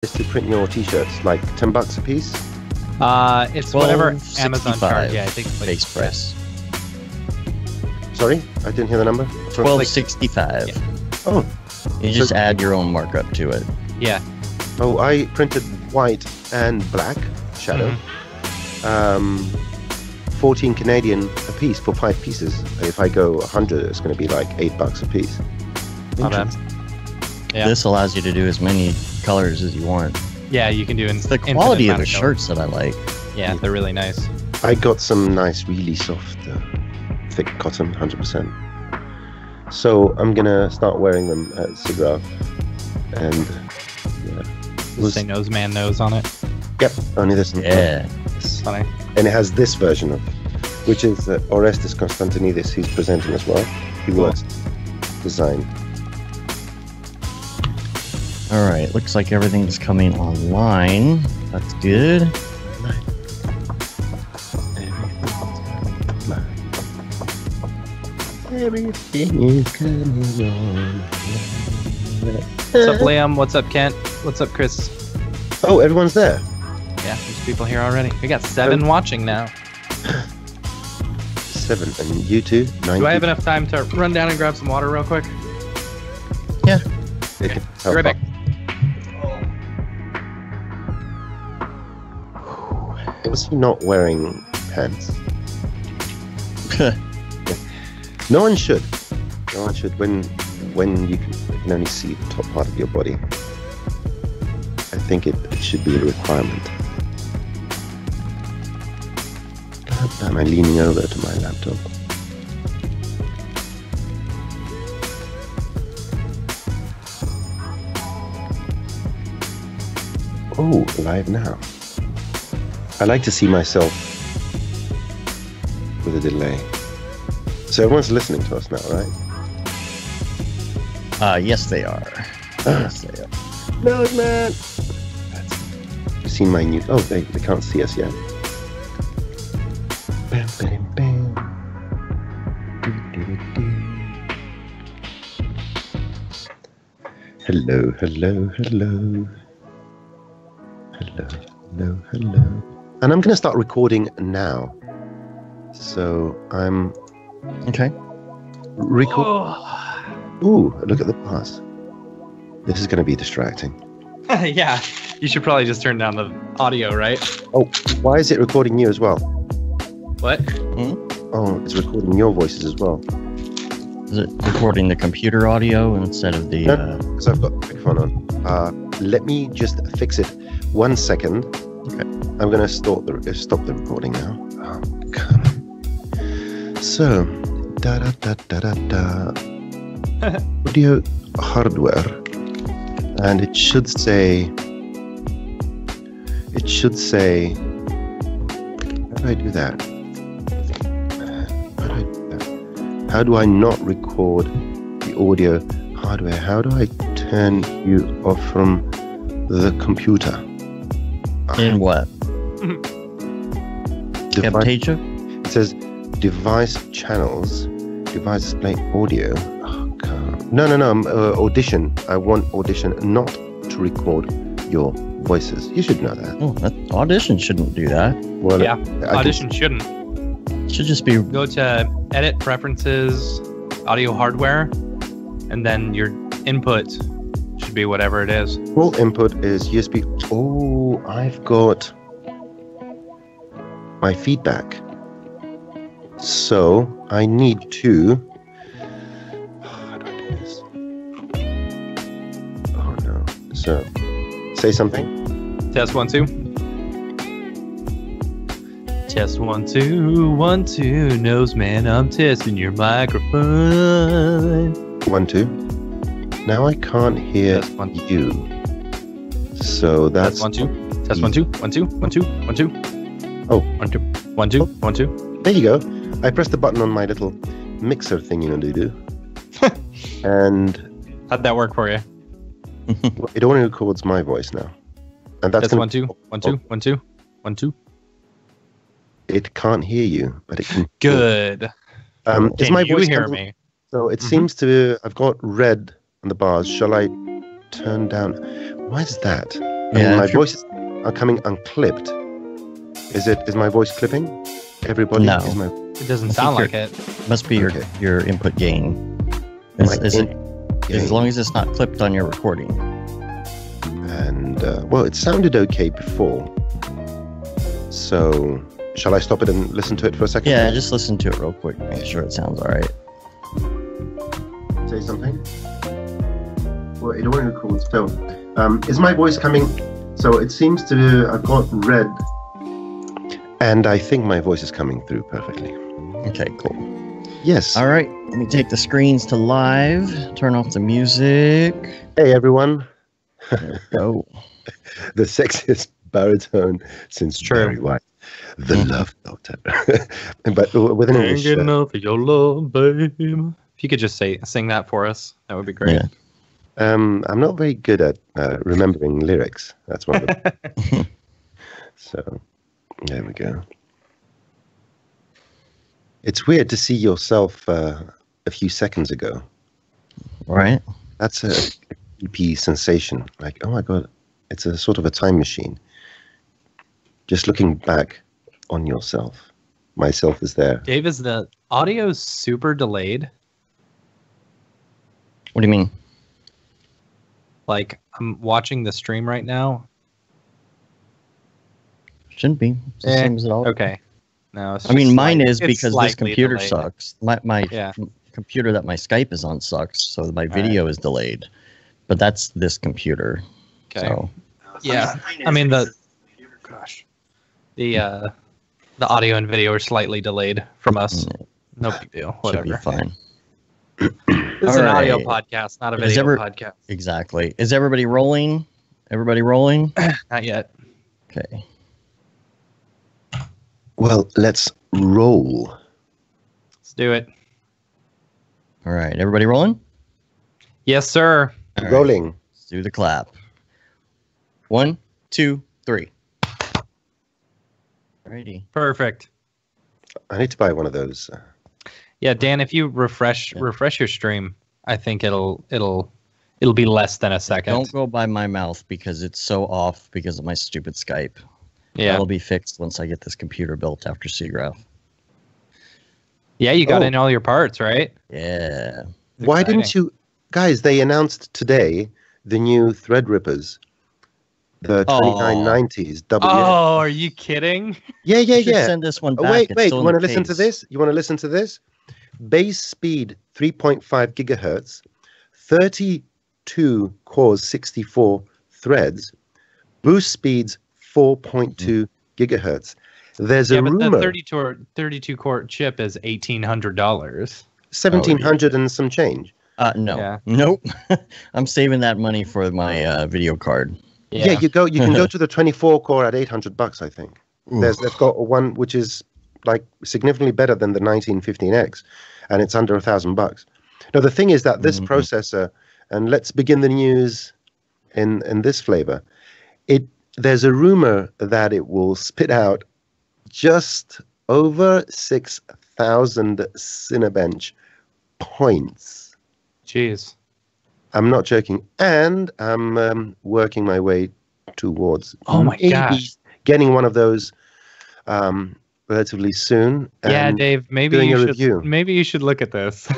is to print your t-shirts? Like $10 a piece? It's whatever Amazon charge. Yeah, I think it's like base price. Sorry, I didn't hear the number. $12.65. Yeah. Oh, you just add your own markup to it. Yeah. Oh, I printed white and black shadow. 14 Canadian a piece for 5 pieces. If I go 100, it's going to be like $8 a piece. Not bad. Yeah. This allows you to do as many colors as you want. Yeah, you can do It's the quality of the shirts that I like. Yeah, they're really nice. I got some nice, really soft, thick cotton, 100%. So I'm gonna start wearing them at Siggraph, and yeah. Say Nose Man Nose on it. Yep, only this. Yeah. Funny. And it has this version of, which is Orestes Konstantinidis. He's presenting as well. He works design. All right, looks like everything's coming online. That's good. Everything is coming on. What's up, Liam? What's up, Kent? What's up, Chris? Oh, everyone's there. Yeah, there's people here already. We got 7 watching now. 7, and you two? 9. Do I have enough time to run down and grab some water real quick? Yeah. Okay. Be right back. Was he not wearing pants? No one should. No one should. When you can only see the top part of your body, I think it should be a requirement. Am I leaning over to my laptop? Oh, live now. I like to see myself with a delay. So everyone's listening to us now, right? Yes, they are. Yes, they are. No, man. You've seen my new... Oh, they can't see us yet. Bam, bam, bam. Hello, hello, hello. Hello, hello, hello. And I'm going to start recording now. So I'm... Okay. Ooh, look at the bars. This is going to be distracting. Yeah, you should probably just turn down the audio, right? Oh, why is it recording you as well? What? Oh, it's recording your voices as well. Is it recording the computer audio instead of the... Because I've got the microphone on. Let me just fix it. 1 second. Okay. I'm going to stop the recording now. Oh, God. So, audio hardware, and it should say, how do I do that? How do I not record the audio hardware? How do I turn you off from the computer? In what? Camtasia? It says device channels, device display audio. Oh, God. No, Audition. I want Audition not to record your voices. You should know that. Oh, Audition shouldn't do that. Well, yeah, Audition shouldn't. It should just be... Go to Edit, Preferences, Audio Hardware, and then your input should be whatever it is. Full input is USB. Oh, I've got my feedback. So I need to... How do I do this? Oh, no. So, say something. Test 1 2. Test 1 2 1 2. Nose man, I'm testing your microphone. 1 2. Now I can't hear you. So that's... Test 1 2. Test 1 2 1 2 1 2 1 2. Oh. 1 2 1 2 1 2. There you go. I pressed the button on my little mixer thing, do. And... How'd that work for you? It only records my voice now. And that's... Test 1 2 1 2 1 2 1 2. It can't hear you, but it can... Good. Is my voice hear me? So it seems to... I've got red on the bars. Shall I turn down? Why is that? I mean, my if you're- voices are coming unclipped. Is my voice clipping? Everybody? No. Is my It doesn't sound like it. must be Okay. your input gain. My As gain. long as it's not clipped on your recording. And well, it sounded okay before. So, shall I stop it and listen to it for a second? Yeah, just listen to it real quick. Make sure it sounds all right. Say something. Well, it already records. So, is my voice coming? So it seems to. I've got red, and I think my voice is coming through perfectly. Okay, cool. Yes. All right, let me take the screens to live. Turn off the music. Hey everyone. There we go. The sexiest baritone since True. Barry White, the Love Doctor. But with an English. enough of your love, babe. If you could just sing that for us, that would be great. Yeah. I'm not very good at remembering lyrics. That's one of them. So, there we go. It's weird to see yourself a few seconds ago. Right. That's a creepy sensation. Like, oh my god, it's a sort of a time machine. Just looking back on yourself. Myself is there. Dave, is the audio super delayed? What do you mean? Like, I'm watching the stream right now. Shouldn't be. It's the same as it all. Okay. No, it's I mean, just mine is it's because this slightly computer delayed. sucks. My Yeah. computer that my Skype is on sucks, so my video is delayed. But that's this computer. Okay. So Yeah. I mean the audio and video are slightly delayed from us. No big deal. should be Whatever. fine. This is an audio Alright. podcast, not a Is video ever- podcast. Exactly. Is everybody rolling? Everybody rolling? Not yet. Okay. Well, let's roll. Let's do it. All right. Everybody rolling? Yes, sir. All right. Rolling. Let's do the clap. 1, 2, 3. Alrighty. Perfect. I need to buy one of those. Yeah, Dan, if you refresh your stream, I think it'll be less than a second. Don't go by my mouth because it's so off because of my stupid Skype. Yeah. That'll be fixed once I get this computer built after Siggraph. Yeah, you got Oh. in all your parts, right? Yeah. Why didn't Exciting. you guys? They announced today the new Threadrippers, the 2990s. Oh, are you kidding? Yeah. You should send this one back. Wait. It's still You in want to the listen to case. this? You want to listen to this? Base speed 3.5 gigahertz, 32 cores, 64 threads. Boost speeds 4.2 gigahertz. There's Yeah, a but rumor the 32 core chip is $1,800. 1700 and some change. No. Yeah. Nope. I'm saving that money for my video card. Yeah, you can go to the 24 core at $800, I think. They've got one which is like significantly better than the 1915X, and it's under $1,000. Now the thing is that this processor, and let's begin the news in this flavor. There's a rumor that it will spit out just over 6,000 Cinebench points. Jeez. I'm not joking, and I'm working my way towards Oh my maybe gosh. getting one of those relatively soon. Yeah, and Dave, maybe doing you a should review. maybe you should look at this.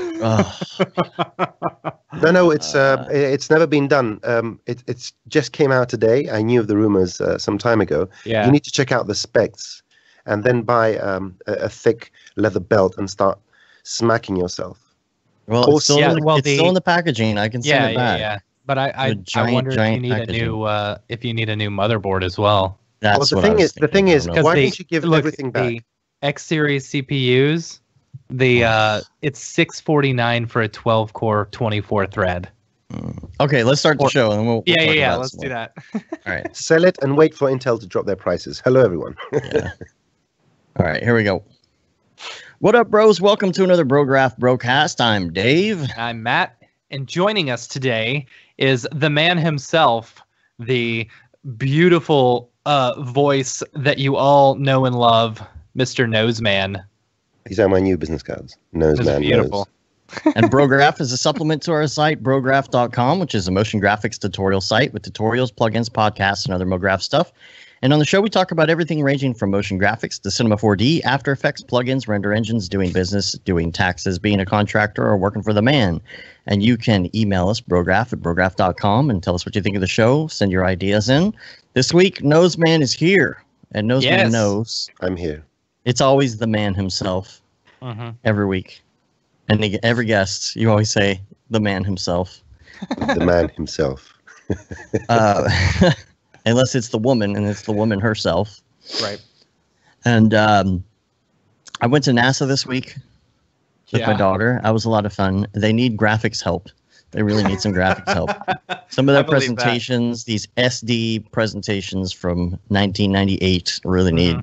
No, it's never been done. It's just came out today. I knew of the rumors some time ago. Yeah. You need to check out the specs, and then buy a thick leather belt and start smacking yourself. Well, Course, it's still, yeah, in, the, well, it's still the- in the packaging. I can send it back. Yeah. But I giant, wonder if you giant need packaging. if you need a new motherboard as well. That's Well, the what thing I was is- the thinking. thing I is, don't know. why the- don't you give look, everything back? The X series CPUs, it's $649 for a 12 core 24 thread. Okay, let's start the show and we'll talk Yeah. about Let's some do more. that. All right. Sell it and wait for Intel to drop their prices. Hello, everyone. Yeah. All right, here we go. What up, bros? Welcome to another Brograph Brocast. I'm Dave. I'm Matt, and joining us today is the man himself, the beautiful voice that you all know and love, Mr. Noseman. These are my new business cards. Nose This is man beautiful. And Brograph is a supplement to our site, brograph.com, which is a motion graphics tutorial site with tutorials, plugins, podcasts, and other MoGraph stuff. And on the show, we talk about everything ranging from motion graphics to Cinema 4D, After Effects, plugins, render engines, doing business, doing taxes, being a contractor, or working for the man. And you can email us, brograph@brograph.com, and tell us what you think of the show. Send your ideas in. This week, Noseman is here. And Noseman knows. I'm here. It's always the man himself every week. And every guest, you always say, the man himself. The man himself. Unless it's the woman, and it's the woman herself. Right. And I went to NASA this week with my daughter. That was a lot of fun. They need graphics help. They really need some graphics help. Some of their presentations, these SD presentations from 1998, really need.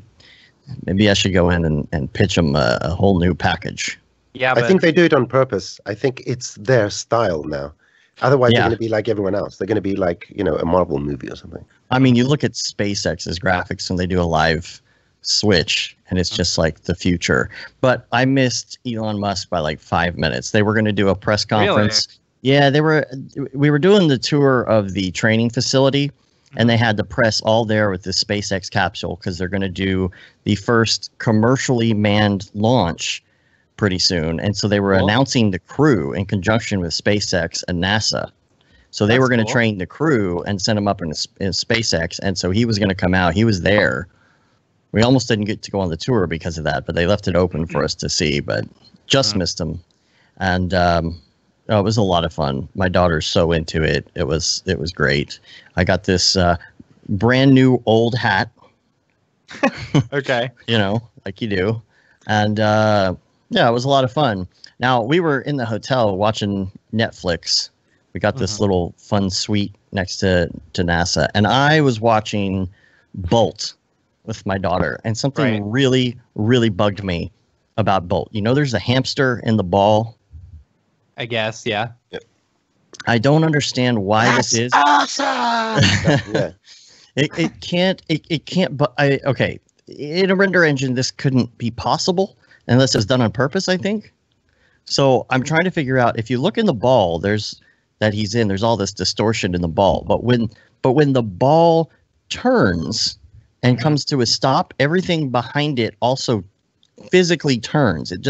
Maybe I should go in and pitch them a whole new package. Yeah, I think they do it on purpose. I think it's their style now. Otherwise, they're going to be like everyone else. They're going to be like, a Marvel movie or something. I mean, you look at SpaceX's graphics when they do a live switch, and it's just like the future. But I missed Elon Musk by like 5 minutes. They were going to do a press conference. Really? Yeah, we were doing the tour of the training facility, and they had the press all there with the SpaceX capsule because they're going to do the first commercially manned launch pretty soon. And so they were announcing the crew in conjunction with SpaceX and NASA. So they were going to train the crew and send them up in SpaceX. And so he was going to come out. He was there. We almost didn't get to go on the tour because of that, but they left it open for us to see, but just missed him. And it was a lot of fun. My daughter's so into it. It was great. I got this brand new old hat. Okay. Like you do. And yeah, it was a lot of fun. Now, we were in the hotel watching Netflix. We got this little fun suite next to NASA. And I was watching Bolt with my daughter. And something really, really bugged me about Bolt. There's a hamster in the ball. I guess, yeah. Yep. I don't understand why this is. Awesome! Yeah. It can't, but okay. In a render engine, this couldn't be possible. Unless it's done on purpose, I think. So I'm trying to figure out, if you look in the ball, there's all this distortion in the ball. But when the ball turns and comes to a stop, everything behind it also physically turns. It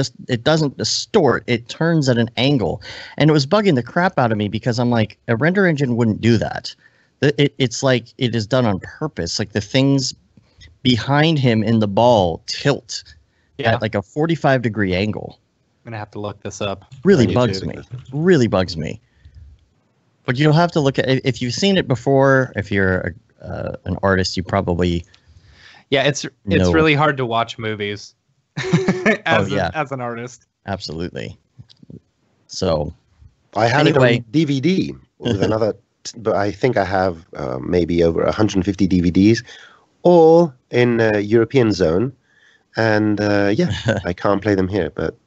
doesn't distort. It turns at an angle. And it was bugging the crap out of me because I'm like, a render engine wouldn't do that. It's like it is done on purpose. Like the things behind him in the ball tilt. Yeah, at like a 45-degree angle. I'm going to have to look this up. Really bugs me. Really bugs me. But you'll have to look at it. If you've seen it before, if you're an artist, you probably... Yeah, it's really hard to watch movies as an artist. Absolutely. So... I had it on DVD with another... But I think I have maybe over 150 DVDs, all in European zone. And I can't play them here, but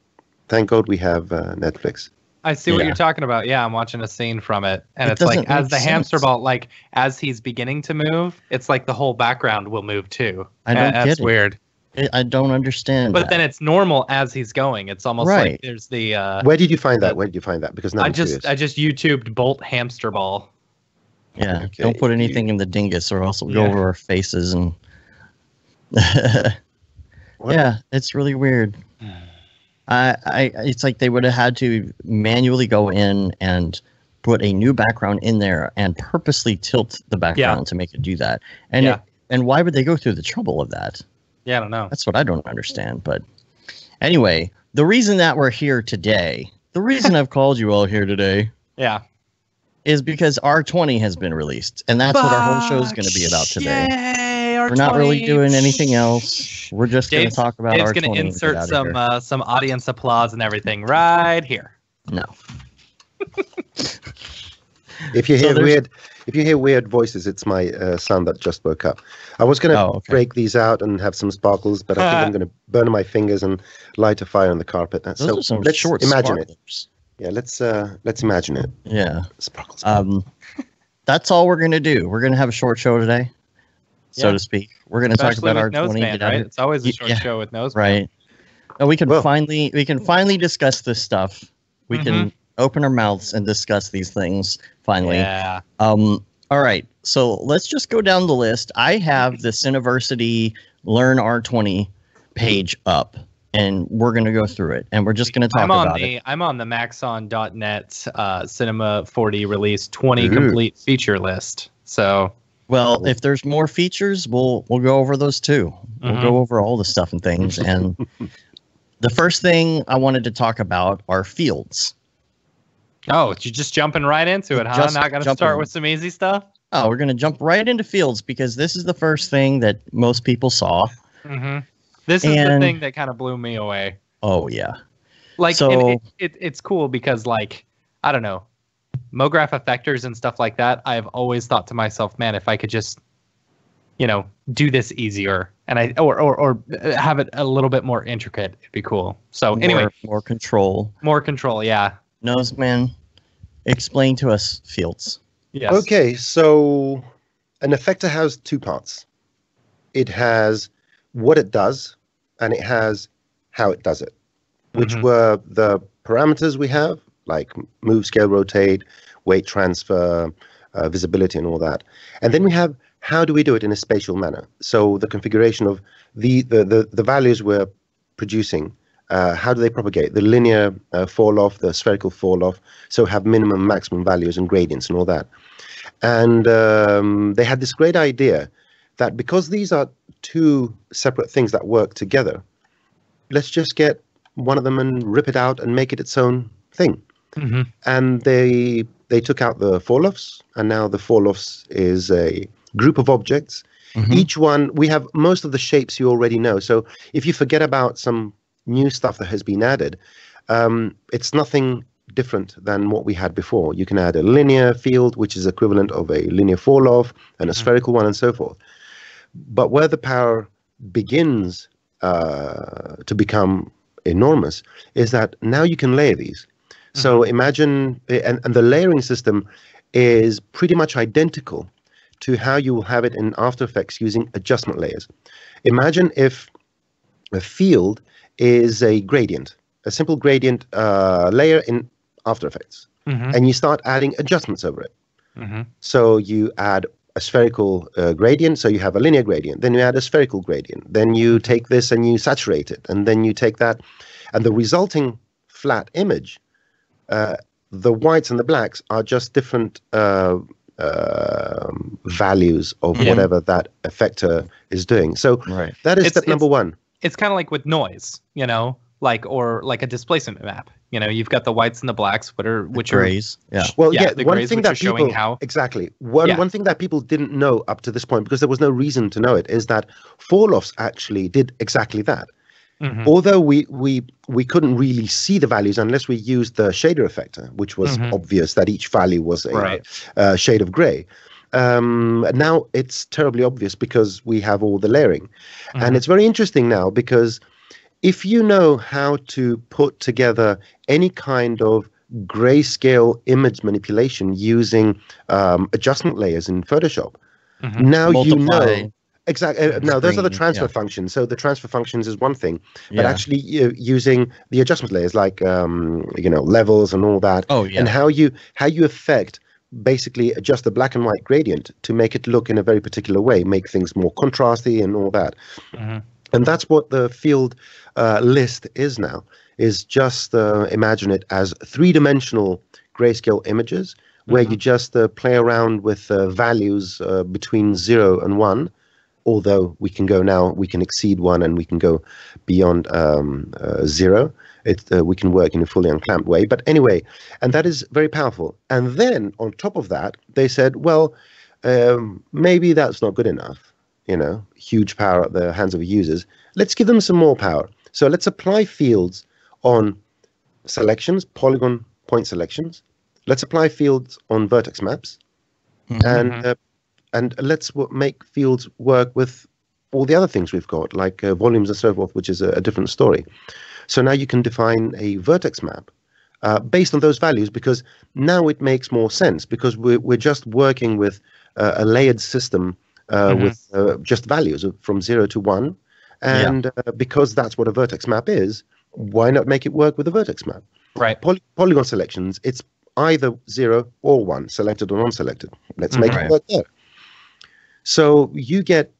thank God we have Netflix. I see what you're talking about. Yeah, I'm watching a scene from it. And it's like as the hamster ball, like as he's beginning to move, it's like the whole background will move too. That's weird. I don't understand. But then it's normal as he's going. It's almost like there's the Where did you find that? Where did you find that? Because now I just YouTubed Bolt hamster ball. Yeah. Okay. Don't put anything in the dingus or else it'll go over our faces and yeah, it's really weird. It's like they would have had to manually go in and put a new background in there and purposely tilt the background to make it do that. And and why would they go through the trouble of that? Yeah, I don't know. That's what I don't understand. But anyway, the reason that we're here today, the reason I've called you all here today, is because R20 has been released, and that's what our whole show is going to be about today. Yay, we're not really doing anything else. We're just going to talk about Dave's R20. Dave's going to insert some audience applause and everything right here. No. If you hear weird voices, it's my son that just woke up. I was going to break these out and have some sparkles, but I think I'm going to burn my fingers and light a fire on the carpet. Those are some let's short imagine sparklers. it. Yeah, let's imagine it. Yeah. Sparkles. That's all we're going to do. We're going to have a short show today, so to speak. We're going to talk about our Noseman, right? It's always a short show with Noseman. Right. And we can finally discuss this stuff. We can open our mouths and discuss these things finally. Yeah. All right. So let's just go down the list. I have the Cineversity Learn R20 page up, and we're going to go through it, and we're just going to talk about it. I'm on the Maxon.net Cinema 4D release 20 complete feature list. So, well, if there's more features, we'll go over those too. We'll go over all the stuff and things. And the first thing I wanted to talk about are fields. Oh, you're just jumping right into it, huh? Not going to start with some easy stuff? Oh, we're going to jump right into fields because this is the first thing that most people saw. This is the thing that kind of blew me away. Oh, yeah. Like, so, it's cool because, like, I don't know, MoGraph effectors and stuff like that, I've always thought to myself, man, if I could just, you know, do this easier and or have it a little bit more intricate, it'd be cool. So anyway, more control. More control, yeah. Noseman, explain to us fields. Yes. Okay, so an effector has two parts. It has what it does, and it has how it does it, which were the parameters we have, like move, scale, rotate, weight transfer, visibility, and all that. And then we have how do we do it in a spatial manner. So the configuration of the values we're producing, how do they propagate? The linear fall off, the spherical fall off, so have minimum, maximum values and gradients and all that. And they had this great idea that because these are two separate things that work together, let's just get one of them and rip it out and make it its own thing. And they took out the fall-offs, and now the fall-offs is a group of objects. Each one, we have most of the shapes you already know. So if you forget about some new stuff that has been added, it's nothing different than what we had before. You can add a linear field, which is equivalent of a linear fall-off, and a spherical one, and so forth. But where the power begins to become enormous is that now you can layer these. So imagine, and the layering system is pretty much identical to how you will have it in After Effects using adjustment layers. Imagine if a field is a gradient, a simple gradient layer in After Effects, and you start adding adjustments over it. So you add a spherical gradient, so you have a linear gradient. Then you add a spherical gradient. Then you take this and you saturate it, and then you take that, and the resulting flat image, the whites and the blacks are just different values of whatever that effector is doing. So that is step number one. It's kind of like with noise, you know, or like a displacement map. You know, you've got the whites and the blacks, which grays. Are well, the one grays, thing which that are showing how one thing that people didn't know up to this point, because there was no reason to know it, is that fall-offs actually did exactly that. Although we couldn't really see the values unless we used the shader effector, which was obvious that each value was a shade of gray. Now it's terribly obvious because we have all the layering. And it's very interesting now because if you know how to put together any kind of grayscale image manipulation using adjustment layers in Photoshop, now you know. Exactly. No, those are the transfer functions. So the transfer functions is one thing, but actually using the adjustment layers like levels and all that, and how you affect basically adjust the black and white gradient to make it look in a very particular way, make things more contrasty and all that. And that's what the field list is now. Is just imagine it as three-dimensional grayscale images where you just play around with values between 0 and 1. Although we can exceed 1 and we can go beyond 0. We can work in a fully unclamped way. But anyway, and that is very powerful. And then on top of that, they said, well, maybe that's not good enough. You know, huge power at the hands of users. Let's give them some more power. So let's apply fields on selections, polygon point selections. Let's apply fields on vertex maps. And let's make fields work with all the other things we've got, like volumes and so forth, which is a different story. So now you can define a vertex map based on those values, because now it makes more sense, because we're just working with a layered system with just values from 0 to 1. And because that's what a vertex map is, why not make it work with a vertex map? Right. Polygon selections, it's either 0 or 1, selected or non-selected. Let's make it work there. So you get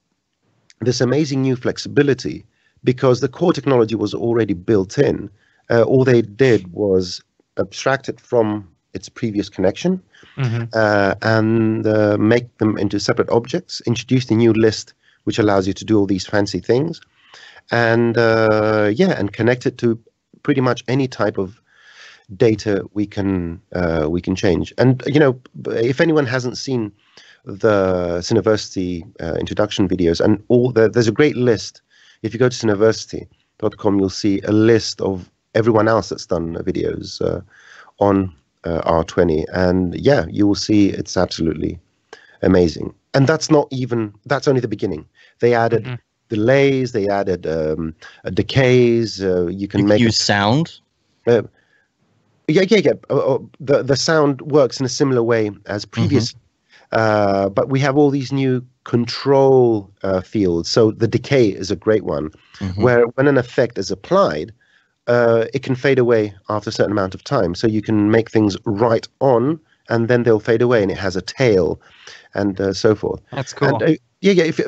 this amazing new flexibility because the core technology was already built in. All they did was abstract it from its previous connection and make them into separate objects, introduce the new list, which allows you to do all these fancy things, and and connect it to pretty much any type of data we can change. And if anyone hasn't seen the Cineversity introduction videos, and there's a great list. If you go to cineversity.com, you'll see a list of everyone else that's done videos on R20, and you will see it's absolutely amazing. And that's only the beginning. They added delays, they added decays. You can use sound. The sound works in a similar way as previous, but we have all these new control fields. So the decay is a great one, where when an effect is applied, it can fade away after a certain amount of time. So you can make things right on, and then they'll fade away, and it has a tail, and so forth. That's cool. And, if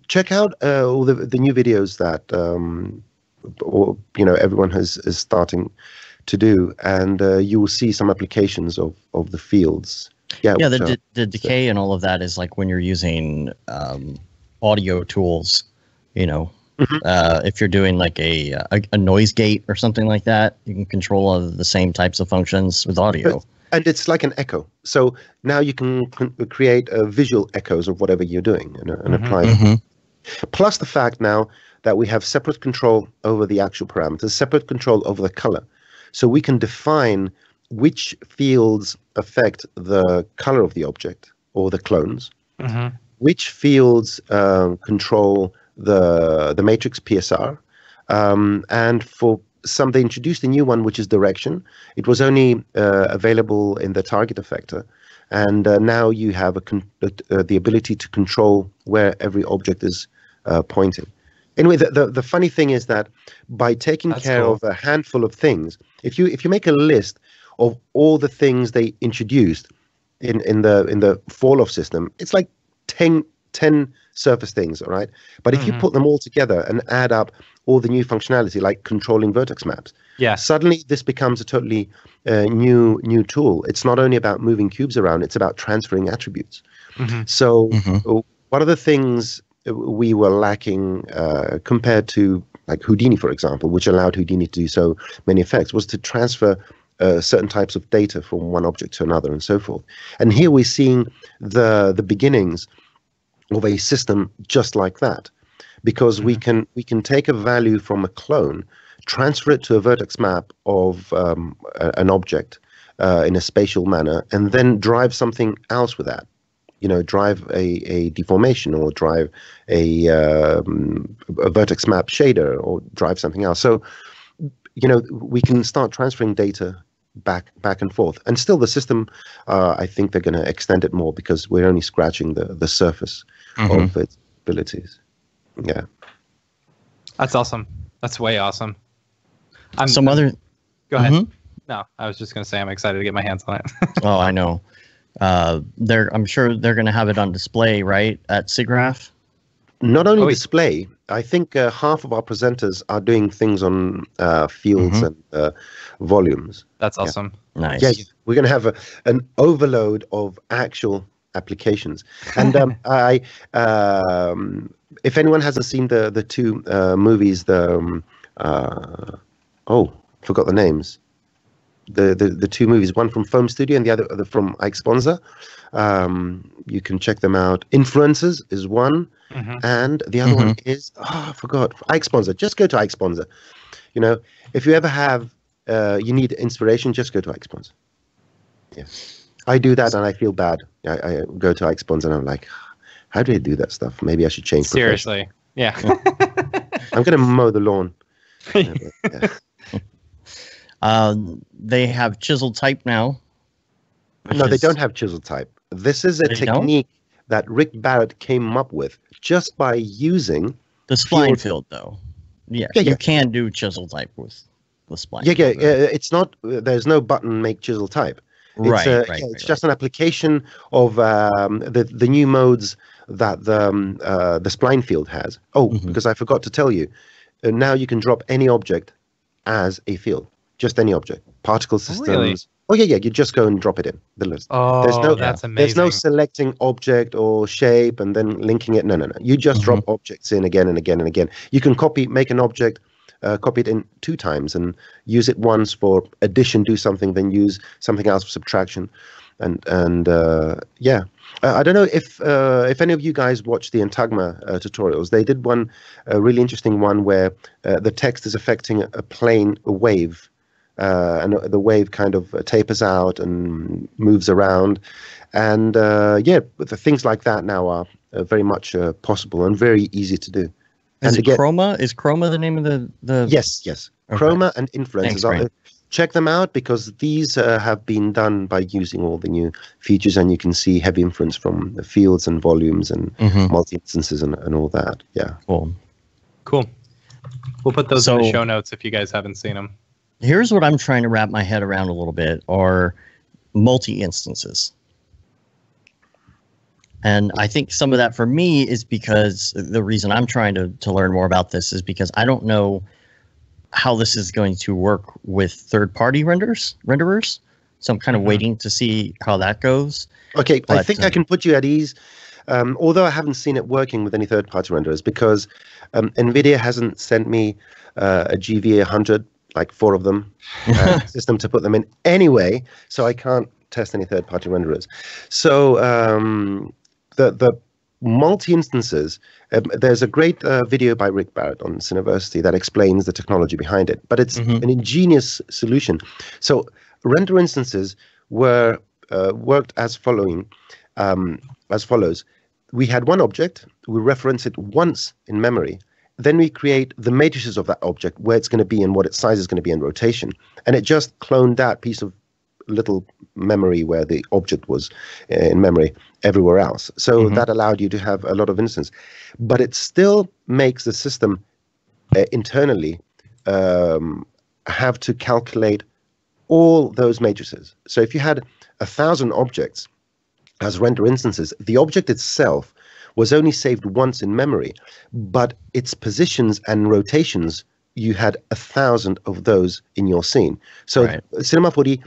check out all the new videos that everyone is starting to do, and you will see some applications of the fields. The decay and all of that is like when you're using audio tools, if you're doing like a noise gate or something like that, you can control all of the same types of functions with audio. And it's like an echo. So now you can create visual echoes of whatever you're doing and apply them. Plus the fact now that we have separate control over the actual parameters, separate control over the color. So we can define which fields affect the color of the object or the clones, which fields control the matrix PSR, and for some they introduced a new one, which is direction. It was only available in the target effector, and now you have the ability to control where every object is pointing. Anyway, the funny thing is that by taking care of a handful of things, if you make a list of all the things they introduced in the fall-off system, it's like 10 surface things, all right? But if you put them all together and add up all the new functionality, like controlling vertex maps, suddenly this becomes a totally new tool. It's not only about moving cubes around, it's about transferring attributes. So one of the things we were lacking compared to like Houdini, for example, which allowed Houdini to do so many effects, was to transfer certain types of data from one object to another and so forth. And here we're seeing the beginnings of a system just like that, because we can take a value from a clone, transfer it to a vertex map of an object in a spatial manner, and then drive something else with that. Drive a deformation, or drive a vertex map shader, or drive something else. So we can start transferring data back and forth, and still the system, I think they're going to extend it more, because we're only scratching the surface of its abilities. That's awesome. That's way awesome. Go ahead. No, I was just going to say I'm excited to get my hands on it. Oh, I know. I'm sure they're going to have it on display, right, at Siggraph? Not only display, I think half of our presenters are doing things on fields and volumes. That's awesome. Nice. Yeah, we're going to have an overload of actual applications. And if anyone hasn't seen the two movies, forgot the names. The two movies, one from Foam Studio and the other from Ike Sponza. You can check them out. Influencers is one, and the other one is I forgot. Ike Sponza. Just go to Ike Sponza. If you ever have you need inspiration, just go to Ike Sponza. Yeah, I do that and I feel bad. I go to Ike Sponza and I'm like, how do I do that stuff? Maybe I should change. Seriously, yeah. I'm gonna mow the lawn. They have chisel type now. No, they don't have chisel type. This is a technique that Rick Barrett came up with just by using the spline field, though. Yeah, you can do chisel type with. the spline. Yeah. It's not. There's no button make chisel type. Right, It's, right. it's just an application of the new modes that the spline field has. Oh, because I forgot to tell you, now you can drop any object as a field, just any object, particle systems. Really? Oh yeah. You just go and drop it in the list. Oh, that's amazing. There's no selecting object or shape and then linking it. No. You just drop objects in again and again and again. You can make an object. Copy it in 2 times and use it once for addition, do something, then use something else for subtraction, and yeah. I don't know if any of you guys watched the Entagma tutorials. They did one really interesting one where the text is affecting a plane, a wave, and the wave kind of tapers out and moves around, and the things like that now are very much possible and very easy to do. Is Chroma? Is Chroma the name of the? Yes. Okay. Chroma and influences. Thanks, check them out because these have been done by using all the new features, and you can see heavy influence from the fields and volumes and multi-instances and all that. Yeah. Cool. We'll put those in the show notes if you guys haven't seen them. Here's what I'm trying to wrap my head around a little bit: are multi-instances. And I think some of that for me is because the reason I'm trying to learn more about this is because I don't know how this is going to work with third-party renderers. So I'm kind of waiting to see how that goes. Okay, but, I think I can put you at ease, although I haven't seen it working with any third-party renderers because NVIDIA hasn't sent me a GVA 100, like 4 of them, system to put them in anyway, so I can't test any third-party renderers. So the multi-instances, there's a great video by Rick Barrett on Cineversity that explains the technology behind it, but it's an ingenious solution. So render instances were worked as follows. We had one object, we reference it once in memory, then we create the matrices of that object, where it's going to be and what its size is going to be in rotation, and it just cloned that piece of little memory where the object was in memory everywhere else. So that allowed you to have a lot of instances, but it still makes the system internally have to calculate all those matrices. So if you had 1,000 objects as render instances, the object itself was only saved once in memory, but its positions and rotations, you had 1,000 of those in your scene. So Cinema 4D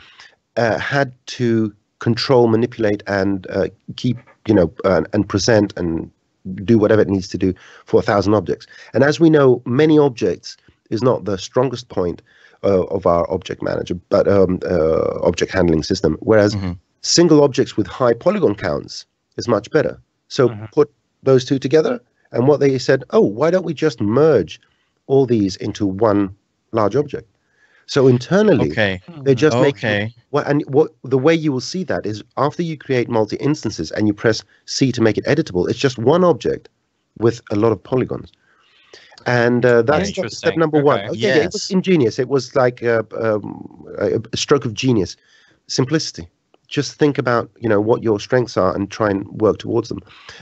had to control, manipulate, and keep, and present and do whatever it needs to do for 1,000 objects. And as we know, many objects is not the strongest point of our object manager, but object handling system. Whereas single objects with high polygon counts is much better. So put those two together, and what they said, oh, why don't we just merge all these into one large object? So internally, they just make the way you will see that is after you create multi-instances and you press C to make it editable, it's just one object with a lot of polygons. And that's step number one. Okay, it was ingenious. It was like a stroke of genius. Simplicity. Just think about what your strengths are and try and work towards them.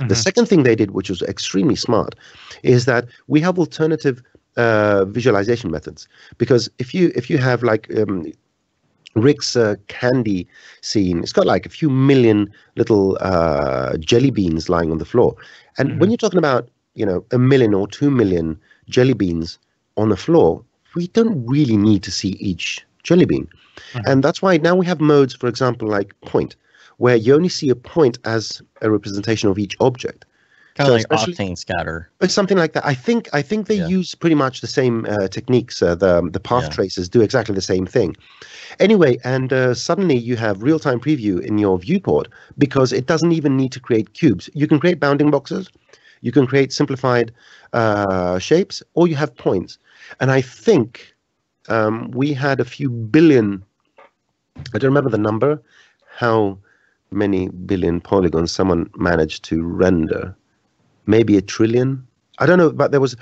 The second thing they did, which was extremely smart, is that we have alternative visualization methods, because if you have like Rick's candy scene, it's got like a few million little jelly beans lying on the floor, and when you're talking about 1 million or 2 million jelly beans on the floor, we don't really need to see each jelly bean. And that's why now we have modes, for example, like point, where you only see a point as a representation of each object. Kind of like octane scatter. Something like that. I think they use pretty much the same techniques. The path tracers do exactly the same thing. Anyway, and suddenly you have real-time preview in your viewport because it doesn't even need to create cubes. You can create bounding boxes, you can create simplified shapes, or you have points. And I think we had a few billion, I don't remember the number, how many billion polygons someone managed to render. Maybe 1 trillion. I don't know, but there was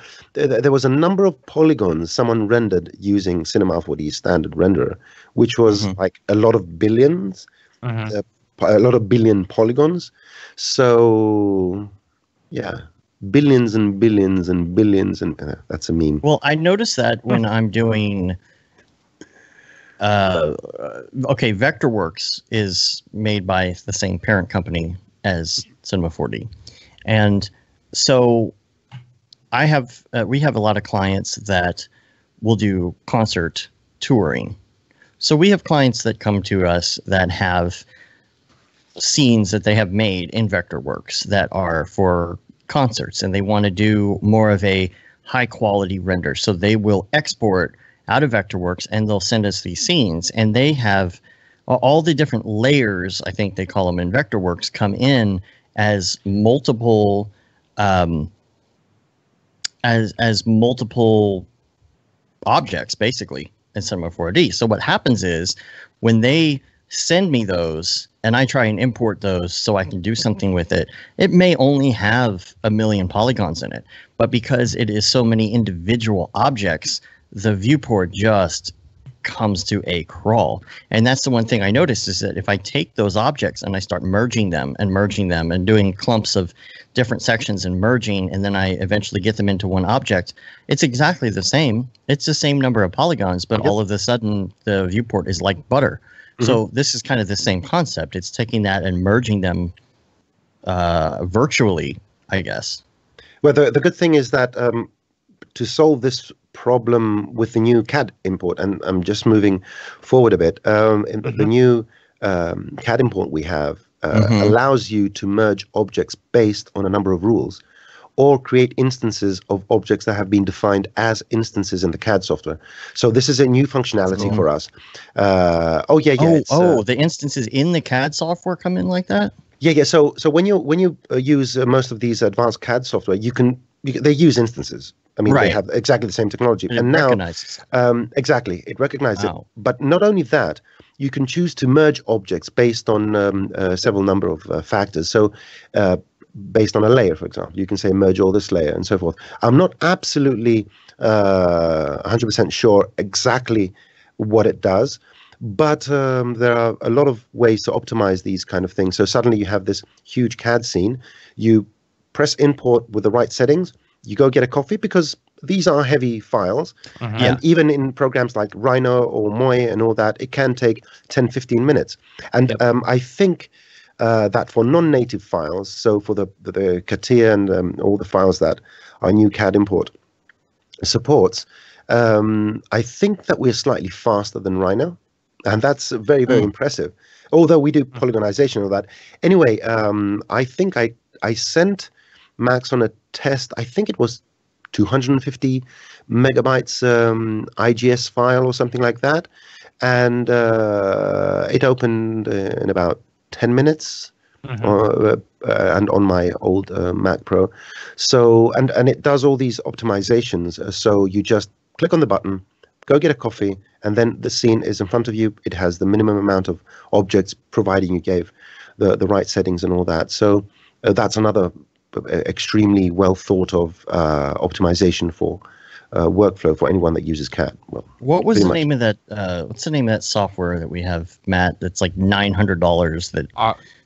a number of polygons someone rendered using Cinema 4D standard renderer, which was like a lot of billions, a lot of billion polygons. So, yeah, billions and billions and billions, and that's a meme. Well, I noticed that when I'm doing okay, Vectorworks is made by the same parent company as Cinema 4D, and so we have a lot of clients that will do concert touring. So we have clients that come to us that have scenes that they have made in Vectorworks that are for concerts, and they want to do more of a high quality render. So they will export out of Vectorworks and they'll send us these scenes, and they have all the different layers, I think they call them in Vectorworks, come in as multiple as multiple objects basically in Cinema 4D. So what happens is when they send me those and I try and import those so I can do something with it, it may only have 1 million polygons in it, but because it is so many individual objects, the viewport just comes to a crawl. And that's the one thing I noticed is that if I take those objects and I start merging them and doing clumps of different sections and merging, and then I eventually get them into one object, it's exactly the same. It's the same number of polygons, but all of a sudden the viewport is like butter. Mm-hmm. So this is kind of the same concept. It's taking that and merging them virtually, I guess. Well, the good thing is that to solve this problem with the new CAD import, and I'm just moving forward a bit, the new CAD import we have allows you to merge objects based on a number of rules, or create instances of objects that have been defined as instances in the CAD software. So this is a new functionality for us. The instances in the CAD software come in like that? Yeah. So when you use most of these advanced CAD software, they use instances. I mean, they have exactly the same technology. And now, recognizes. Exactly, it recognizes it. But not only that, you can choose to merge objects based on several number of factors. So based on a layer, for example, you can say merge all this layer and so forth. I'm not absolutely 100% sure exactly what it does, but there are a lot of ways to optimize these kind of things. So suddenly you have this huge CAD scene. You press import with the right settings. You go get a coffee, because these are heavy files. And even in programs like Rhino or Moy and all that, it can take 10, 15 minutes. And I think that for non-native files, so for the CATIA and all the files that our new CAD import supports, I think that we're slightly faster than Rhino. And that's very, very impressive. Although we do polygonization and all that. Anyway, I think I sent Max on a test. I think it was 250 megabytes IGS file or something like that, and it opened in about 10 minutes, and on my old Mac Pro. So and it does all these optimizations. So you just click on the button, go get a coffee, and then the scene is in front of you. It has the minimum amount of objects, providing you gave the right settings and all that. So that's another extremely well thought of optimization for workflow for anyone that uses CAD. Well, what was the name of that? What's the name of that software that we have, Matt? That's like $900. That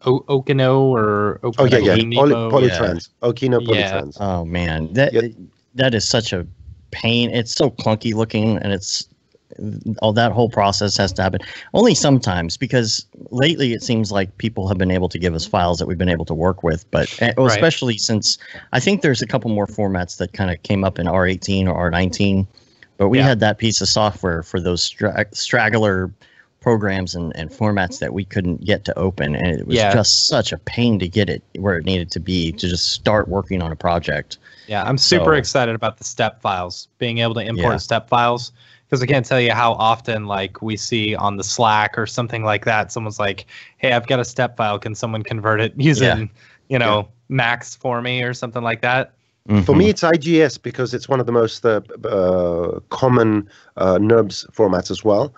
Okino or Okino Polytrans. Okino Polytrans. Oh man, that is such a pain. It's so clunky looking, and it's all that whole process has to happen only sometimes, because lately it seems like people have been able to give us files that we've been able to work with, but especially since I think there's a couple more formats that kind of came up in R18 or R19, but we had that piece of software for those straggler programs and formats that we couldn't get to open, and it was just such a pain to get it where it needed to be to just start working on a project. I'm super excited about the step files, being able to import step files. Because I can't tell you how often, like, we see on the Slack or something like that, someone's like, hey, I've got a step file. Can someone convert it using, Max for me or something like that? For me, it's IGS, because it's one of the most common NURBS formats as well.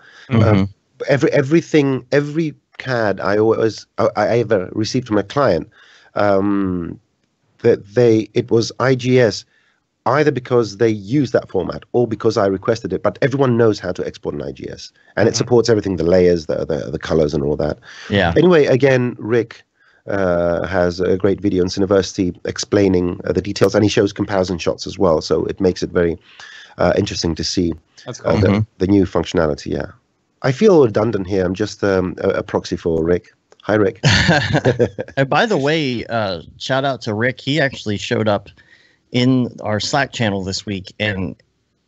Every CAD I ever received from a client, it was IGS, either because they use that format or because I requested it. But everyone knows how to export an IGS, and it supports everything, the layers, the colors and all that. Anyway, again, Rick has a great video on Cineversity explaining the details, and he shows comparison shots as well. So it makes it very interesting to see That's cool. The new functionality. I feel redundant here. I'm just a proxy for Rick. Hi, Rick. And by the way, shout out to Rick. He actually showed up in our Slack channel this week, and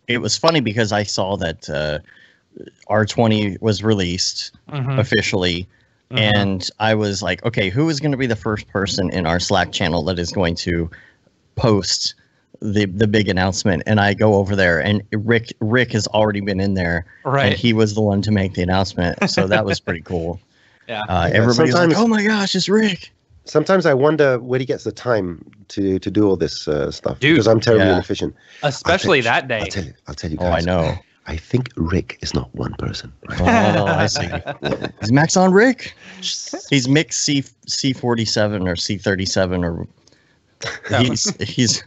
it was funny because I saw that R20 was released officially, and I was like, okay, who is going to be the first person in our Slack channel that is going to post the big announcement? And I go over there, and Rick has already been in there, and he was the one to make the announcement. So that was pretty cool. Yeah. Everybody's like, oh my gosh, it's Rick. Sometimes I wonder where he gets the time to do all this stuff. Dude, because I'm terribly inefficient. Especially that day. I'll tell you Oh, I guys. know. I think Rick is not one person. Oh, I see. Is Max on Rick? He's mixed C47 or C37 or he's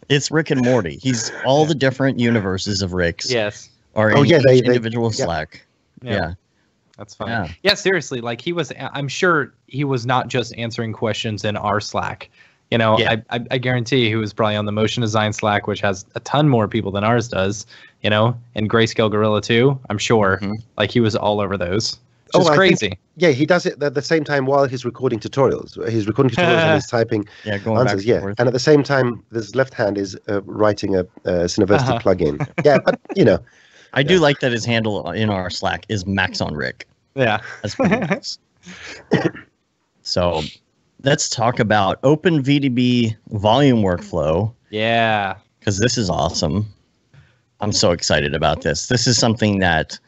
it's Rick and Morty. He's all the different universes of Ricks. Yes. Are in each individual Slack. Yeah. That's funny. Yeah, seriously. Like I'm sure he was not just answering questions in our Slack. You know, I guarantee he was probably on the motion design Slack, which has a ton more people than ours does, you know, and Grayscale Gorilla too, I'm sure. Like he was all over those. Which is crazy. He does it at the same time while he's recording tutorials. He's recording tutorials and he's typing answers. And at the same time, this left hand is writing a Cineversity plugin. But, you know. I do like that his handle in our Slack is Max on Rick. Yeah. That's pretty nice. So let's talk about OpenVDB volume workflow. Yeah. Because this is awesome. I'm so excited about this. This is something that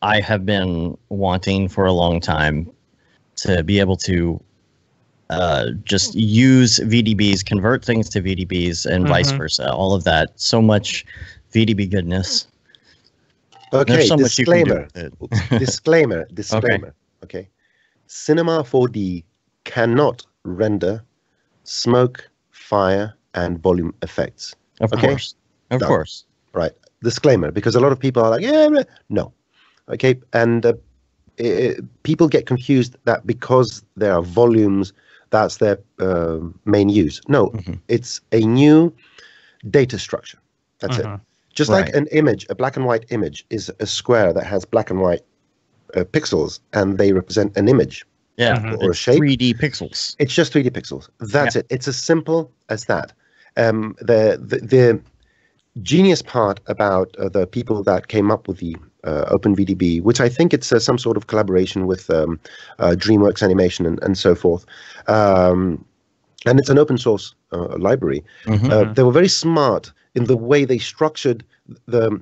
I have been wanting for a long time, to be able to just use VDBs, convert things to VDBs, and vice versa. All of that. So much VDB goodness. Okay, so disclaimer. Disclaimer. Okay. Cinema 4D cannot render smoke, fire, and volume effects. Of course. Of course. Right. Disclaimer, because a lot of people are like, no. Okay, and people get confused that because there are volumes, that's their main use. No, it's a new data structure. That's it. Just like an image, a black and white image is a square that has black and white pixels, and they represent an image. Or a shape. 3D pixels. It's just 3D pixels. That's it. It's as simple as that. The genius part about the people that came up with the OpenVDB, which I think it's some sort of collaboration with DreamWorks Animation and so forth. And it's an open source library. They were very smart in the way they structured the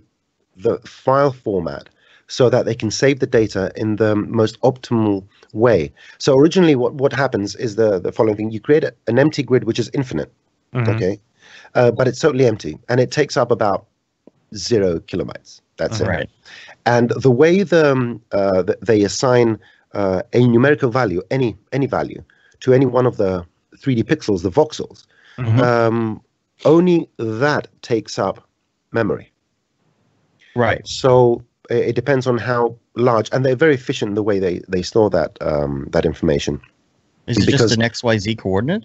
file format so that they can save the data in the most optimal way. So originally what happens is the following thing. You create an empty grid which is infinite, okay? But it's totally empty, and it takes up about 0 kilobytes. That's it. Right. And the way they assign a numerical value, any value, to any one of the 3D pixels, the voxels, only that takes up memory. Right. So it depends on how large, and they're very efficient in the way they store that that information. Is it just an XYZ coordinate?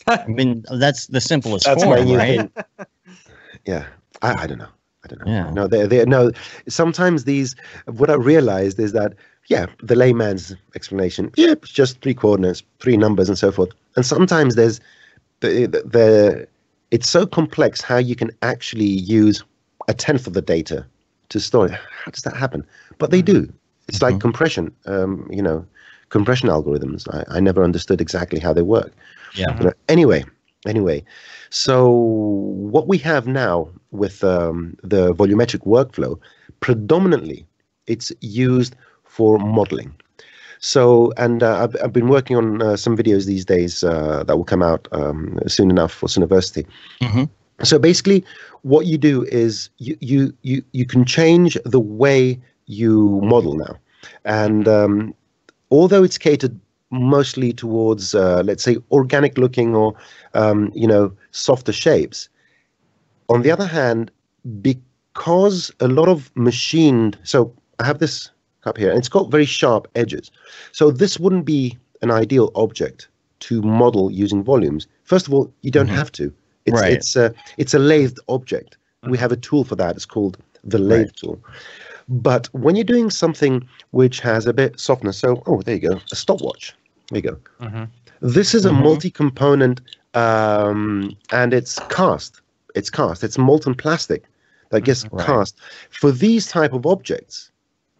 I mean, that's the simplest form, right? Yeah, I don't know. Yeah. No, no. Sometimes what I realized is that, the layman's explanation, it's just 3 coordinates, 3 numbers, and so forth. And sometimes there's it's so complex how you can actually use 1/10 of the data to store it. How does that happen? But they do. It's like compression, compression algorithms. I never understood exactly how they work. Yeah. Anyway, so what we have now with the volumetric workflow, predominantly it's used for modeling. So, and I've been working on some videos these days that will come out soon enough for Cineversity. So basically, what you do is you can change the way you model now, and although it's catered mostly towards, let's say, organic looking or softer shapes. On the other hand, because a lot of machined, so I have this cup here, and it's got very sharp edges. So this wouldn't be an ideal object to model using volumes. First of all, you don't have to. It's a lathed object. We have a tool for that. It's called the lathe tool. But when you're doing something which has a bit softness, so, oh, there you go, a stopwatch. There you go. This is a multi-component, and it's cast. It's molten plastic that gets cast. For these type of objects,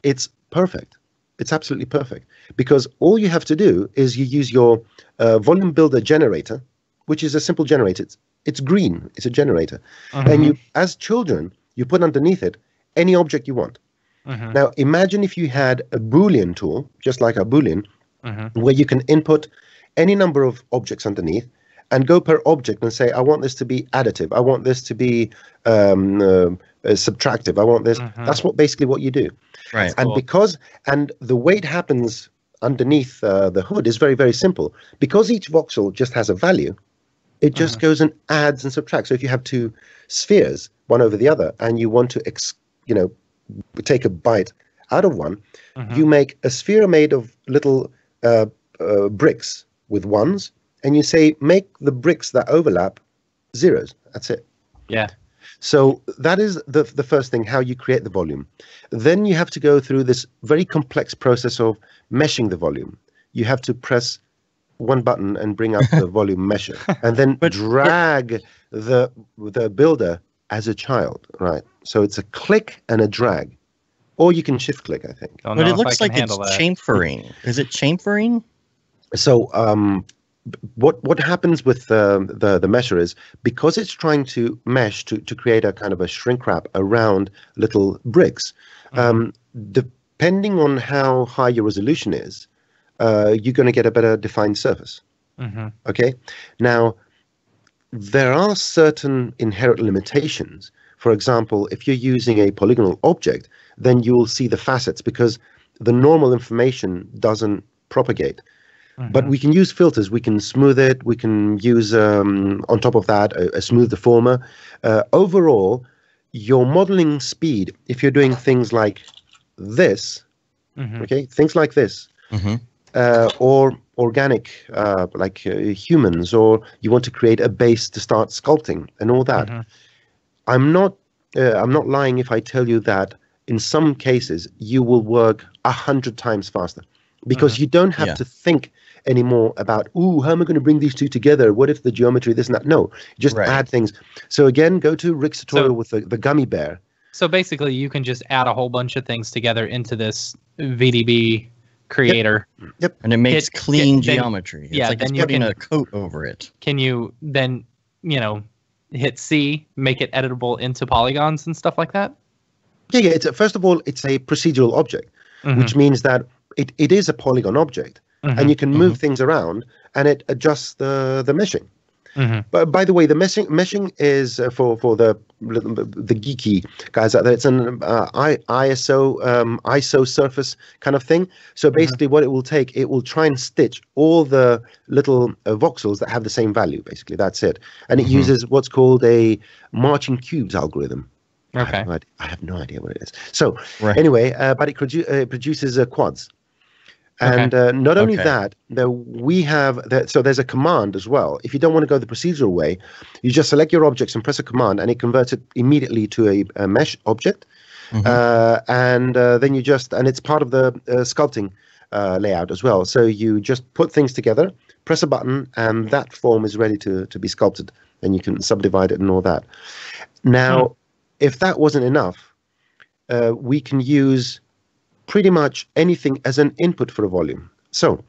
it's perfect. It's absolutely perfect, because all you have to do is you use your volume builder generator, which is a simple generator. It's green. It's a generator. And you, as children, you put underneath it any object you want. Now, imagine if you had a Boolean tool, just like a Boolean, where you can input any number of objects underneath and go per object and say, I want this to be additive. I want this to be subtractive. I want this. That's basically what you do. Right. And and the way it happens underneath the hood is very, very simple. Because each voxel just has a value, it just goes and adds and subtracts. So if you have two spheres, one over the other, and you want to, take a bite out of one, you make a sphere made of little bricks with ones, and you say, make the bricks that overlap zeros. That's it. Yeah. So that is the first thing, how you create the volume. Then you have to go through this very complex process of meshing the volume. You have to press one button and bring up the volume mesher, and then drag the builder as a child, right? So it's a click and a drag, or you can shift click, I think. But it looks like it's chamfering. Is it chamfering? So what happens with the mesher is, because it's trying to mesh to create a kind of a shrink wrap around little bricks, depending on how high your resolution is, you're going to get a better defined surface. Okay. Now, there are certain inherent limitations. For example, if you're using a polygonal object, then you will see the facets because the normal information doesn't propagate. But we can use filters. We can smooth it. We can use, on top of that, a smooth deformer. Overall, your modeling speed, if you're doing things like this, okay, things like this, or organic, like humans, or you want to create a base to start sculpting and all that. I'm not lying if I tell you that in some cases you will work 100 times faster, because you don't have to think anymore about, how am I going to bring these two together? What if the geometry, this and that? No, just add things. So again, go to Rick's tutorial with the gummy bear. So basically, you can just add a whole bunch of things together into this VDB creator. Yep. And it makes clean geometry. It's like then it's putting a coat over it. Can you then, hit C, make it editable into polygons and stuff like that? Yeah. First of all, it's a procedural object, which means that it is a polygon object, and you can move things around, and it adjusts the meshing. But by the way, the meshing is for the geeky guys out there. It's an ISO surface kind of thing. So basically, what it will take, it will try and stitch all the little voxels that have the same value. Basically, that's it, and it uses what's called a marching cubes algorithm. Okay, I have no idea what it is. So anyway, but it produces quads. And not only that, we have so there's a command as well. If you don't want to go the procedural way, you just select your objects and press a command, and it converts it immediately to a mesh object. And then you and it's part of the sculpting layout as well. So you just put things together, press a button, and that form is ready to be sculpted. And you can subdivide it and all that. Now, if that wasn't enough, we can use pretty much anything as an input for a volume. So,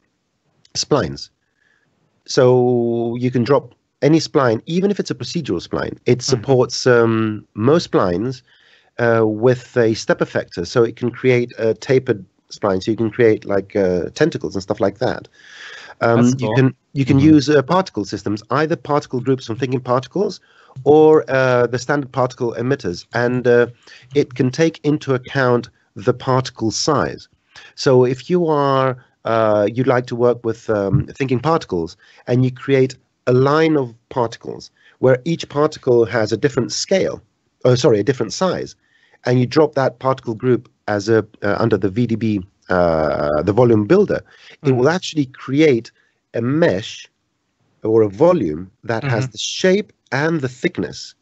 splines. So you can drop any spline, even if it's a procedural spline. It supports most splines with a step effector, so it can create a tapered spline. So you can create like tentacles and stuff like that. Cool. You can use particle systems, either particle groups from thinking particles, or the standard particle emitters, and it can take into account the particle size. So if you are you'd like to work with thinking particles, and you create a line of particles where each particle has a different scale, a different size, and you drop that particle group as under the VDB, the volume builder, it will actually create a mesh or a volume that has the shape and the thickness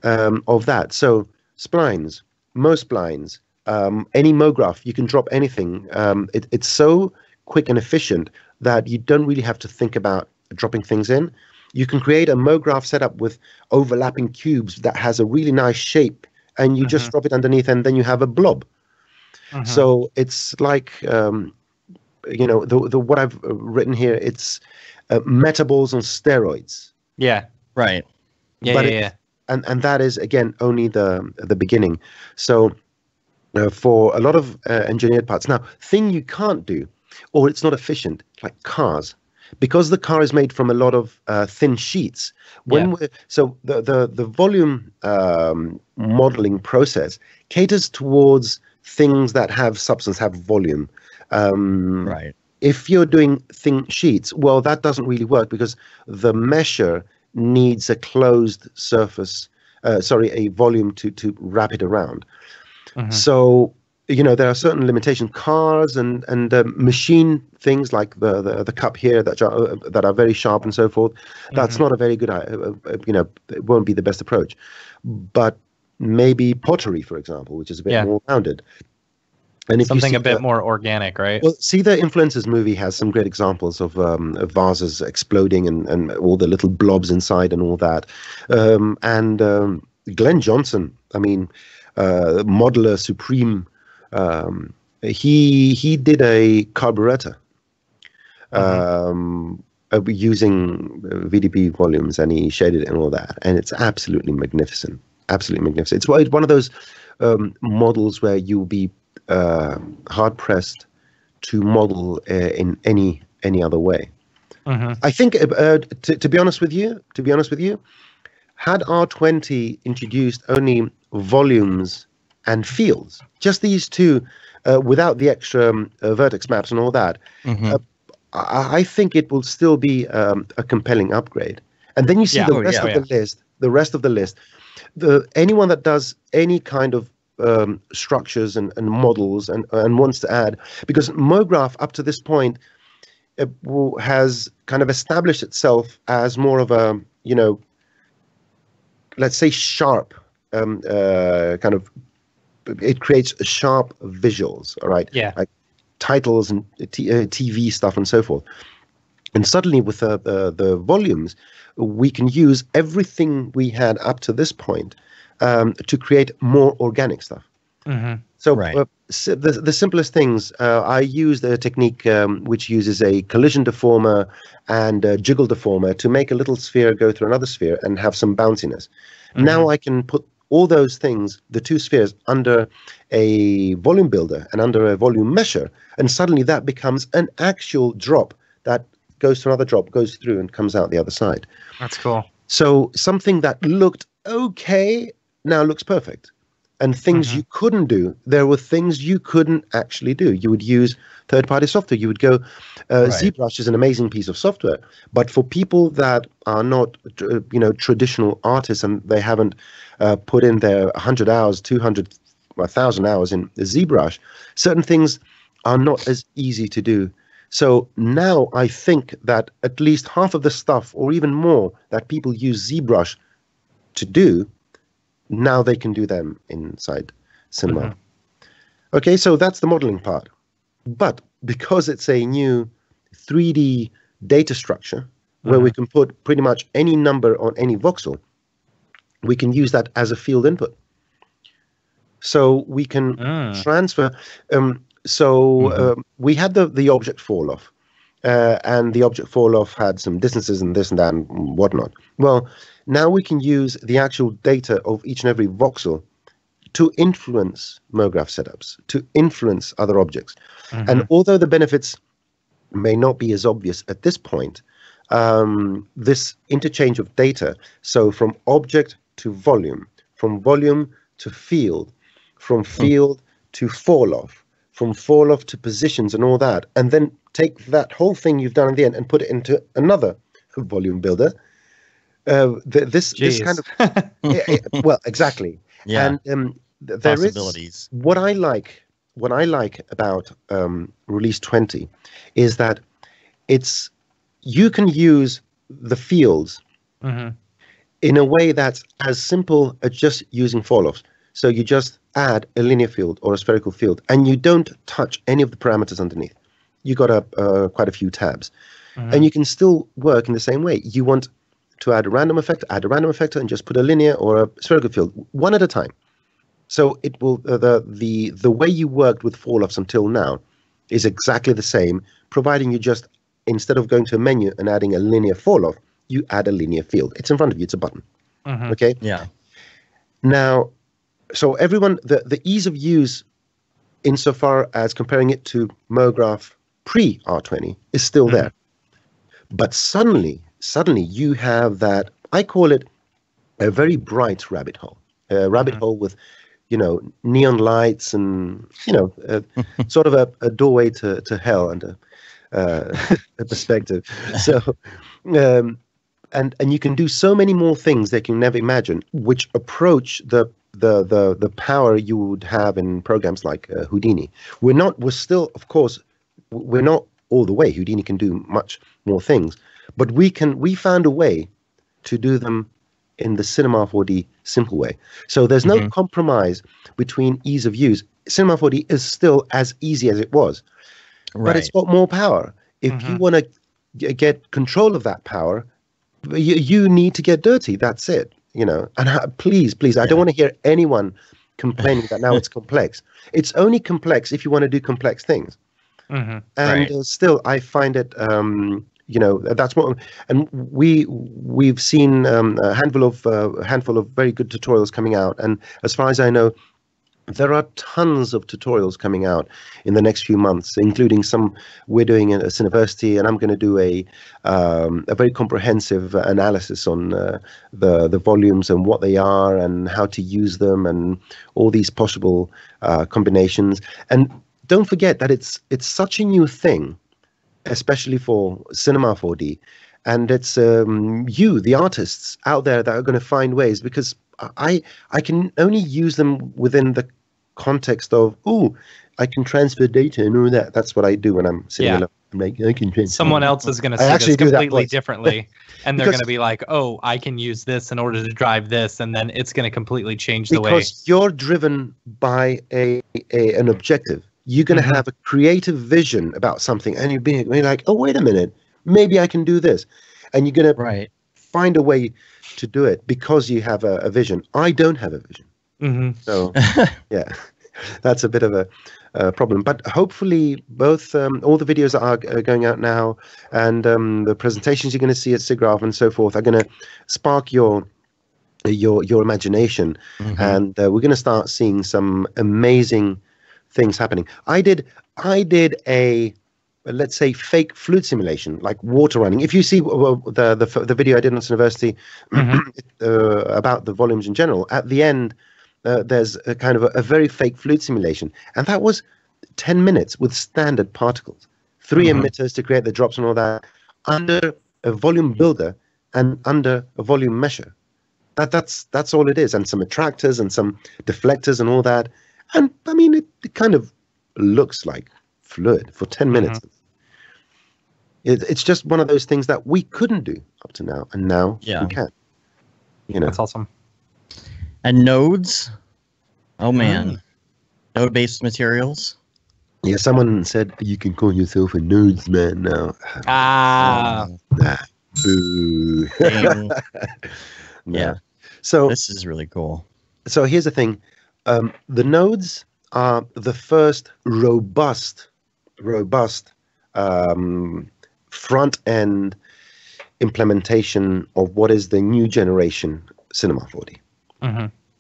of that. So splines, most blinds, any MoGraph, you can drop anything. It's so quick and efficient that you don't really have to think about dropping things in. You can create a MoGraph setup with overlapping cubes that has a really nice shape, and you just drop it underneath, and then you have a blob. So it's like, the what I've written here, it's metaballs on steroids. Yeah. Right. Yeah. And that is, again, only the beginning. So for a lot of engineered parts, now, thing you can't do, or it's not efficient, like cars, because the car is made from a lot of thin sheets. So the volume modeling process caters towards things that have substance, have volume. Right. If you're doing thin sheets, well, that doesn't really work because the mesher needs a closed surface, a volume to wrap it around. So, there are certain limitations. Cars and machine things like the cup here that are very sharp and so forth. That's not a very good, it won't be the best approach. But maybe pottery, for example, which is a bit more rounded. And if something a bit more organic, right? Well, see, the Influencers movie has some great examples of vases exploding and all the little blobs inside and all that. And Glenn Johnson, I mean, Modeler Supreme, he did a carburetor using VDB volumes, and he shaded it and all that. And it's absolutely magnificent. Absolutely magnificent. It's one of those models where you'll be hard-pressed to model in any other way. I think, to be honest with you, had R20 introduced only volumes and fields, just these two, without the extra vertex maps and all that, I think it will still be a compelling upgrade. And then you see the rest of the list. Anyone that does any kind of structures and models and wants to add, because MoGraph up to this point has kind of established itself as more of a, let's say sharp kind of, it creates sharp visuals, all right? Yeah. Like titles and TV stuff and so forth. And suddenly with the volumes, we can use everything we had up to this point to create more organic stuff. So the simplest things, I used a technique which uses a collision deformer and a jiggle deformer to make a little sphere go through another sphere and have some bounciness. Now I can put all those things, the two spheres, under a volume builder and under a volume mesher, and suddenly that becomes an actual drop that goes to another drop, goes through and comes out the other side. That's cool. So something that looked okay now looks perfect. And things you couldn't do, there were things you couldn't actually do. You would use third-party software. You would go, ZBrush is an amazing piece of software, but for people that are not, traditional artists and they haven't put in their 100 hours, 200, 1,000 hours in ZBrush, certain things are not as easy to do. So now I think that at least half of the stuff, or even more, that people use ZBrush to do, now they can do them inside Cinema. Okay, so that's the modeling part. But because it's a new 3D data structure where we can put pretty much any number on any voxel, we can use that as a field input. So we can transfer. We had the object fall off, and the object fall off had some distances and this and that and whatnot. Well, now we can use the actual data of each and every voxel to influence MoGraph setups, to influence other objects. And although the benefits may not be as obvious at this point, this interchange of data, so from object to volume, from volume to field, from field to fall off, from fall off to positions and all that, and then take that whole thing you've done at the end and put it into another volume builder. This kind of well, exactly. And there is what I like about release 20 is that you can use the fields in a way that's as simple as just using fall-offs. So you just add a linear field or a spherical field, and you don't touch any of the parameters underneath. You got quite a few tabs, and you can still work in the same way. You want to add a random effector, and just put a linear or a spherical field one at a time. So it will the way you worked with fall-offs until now is exactly the same, providing you just, instead of going to a menu and adding a linear fall-off, you add a linear field. It's in front of you. It's a button. Okay. Yeah. Now, so everyone, the ease of use, insofar as comparing it to MoGraph pre-R20, is still there. But suddenly you have that, I call it a very bright rabbit hole. A rabbit hole with, neon lights and, sort of a doorway to hell and a perspective. So, and you can do so many more things that you can never imagine, which approach the power you would have in programs like Houdini. We're still, of course, we're not all the way. Houdini can do much more things, but we found a way to do them in the Cinema 4D simple way. So there's no compromise between ease of use. Cinema 4D is still as easy as it was, but it's got more power. If you want to get control of that power, you need to get dirty. That's it. And please, I don't want to hear anyone complaining that now it's complex. It's only complex if you want to do complex things. And still, I find it, that's what. And we've seen a handful of very good tutorials coming out. And as far as I know, there are tons of tutorials coming out in the next few months, including some we're doing at Cineversity, and I'm going to do a very comprehensive analysis on the volumes and what they are and how to use them and all these possible combinations. And don't forget that it's such a new thing, especially for Cinema 4D, and it's you, the artists out there, that are going to find ways, because I can only use them within the context of, I can transfer data and all that. That's what I do when I'm sitting alone. I'm like, I can transfer. Someone else is going to see this completely differently, and they're going to be like, I can use this in order to drive this, and then it's going to completely change the way. Because you're driven by an objective. You're going to have a creative vision about something, and you're like, wait a minute, maybe I can do this. And you're going to find a way to do it because you have a vision. I don't have a vision. So, yeah, that's a bit of a problem. But hopefully both all the videos that are going out now and the presentations you're going to see at Siggraph and so forth are going to spark your imagination. And we're going to start seeing some amazing things happening. I did a, let's say, fake fluid simulation, like water running. If you see the video I did on Cineversity about the volumes in general, at the end there's a kind of a very fake fluid simulation, and that was 10 minutes with standard particles, 3 emitters to create the drops and all that, under a volume builder and under a volume mesher. That's all it is, and some attractors and some deflectors and all that. And I mean, it kind of looks like fluid for 10 minutes. It's just one of those things that we couldn't do up to now, and now we can. That's awesome. And nodes, oh man, node-based materials. Yeah, someone said you can call yourself a nodes man now. Boo. Yeah. So this is really cool. So here's the thing. The nodes are the first robust front-end implementation of what is the new generation Cinema 4D.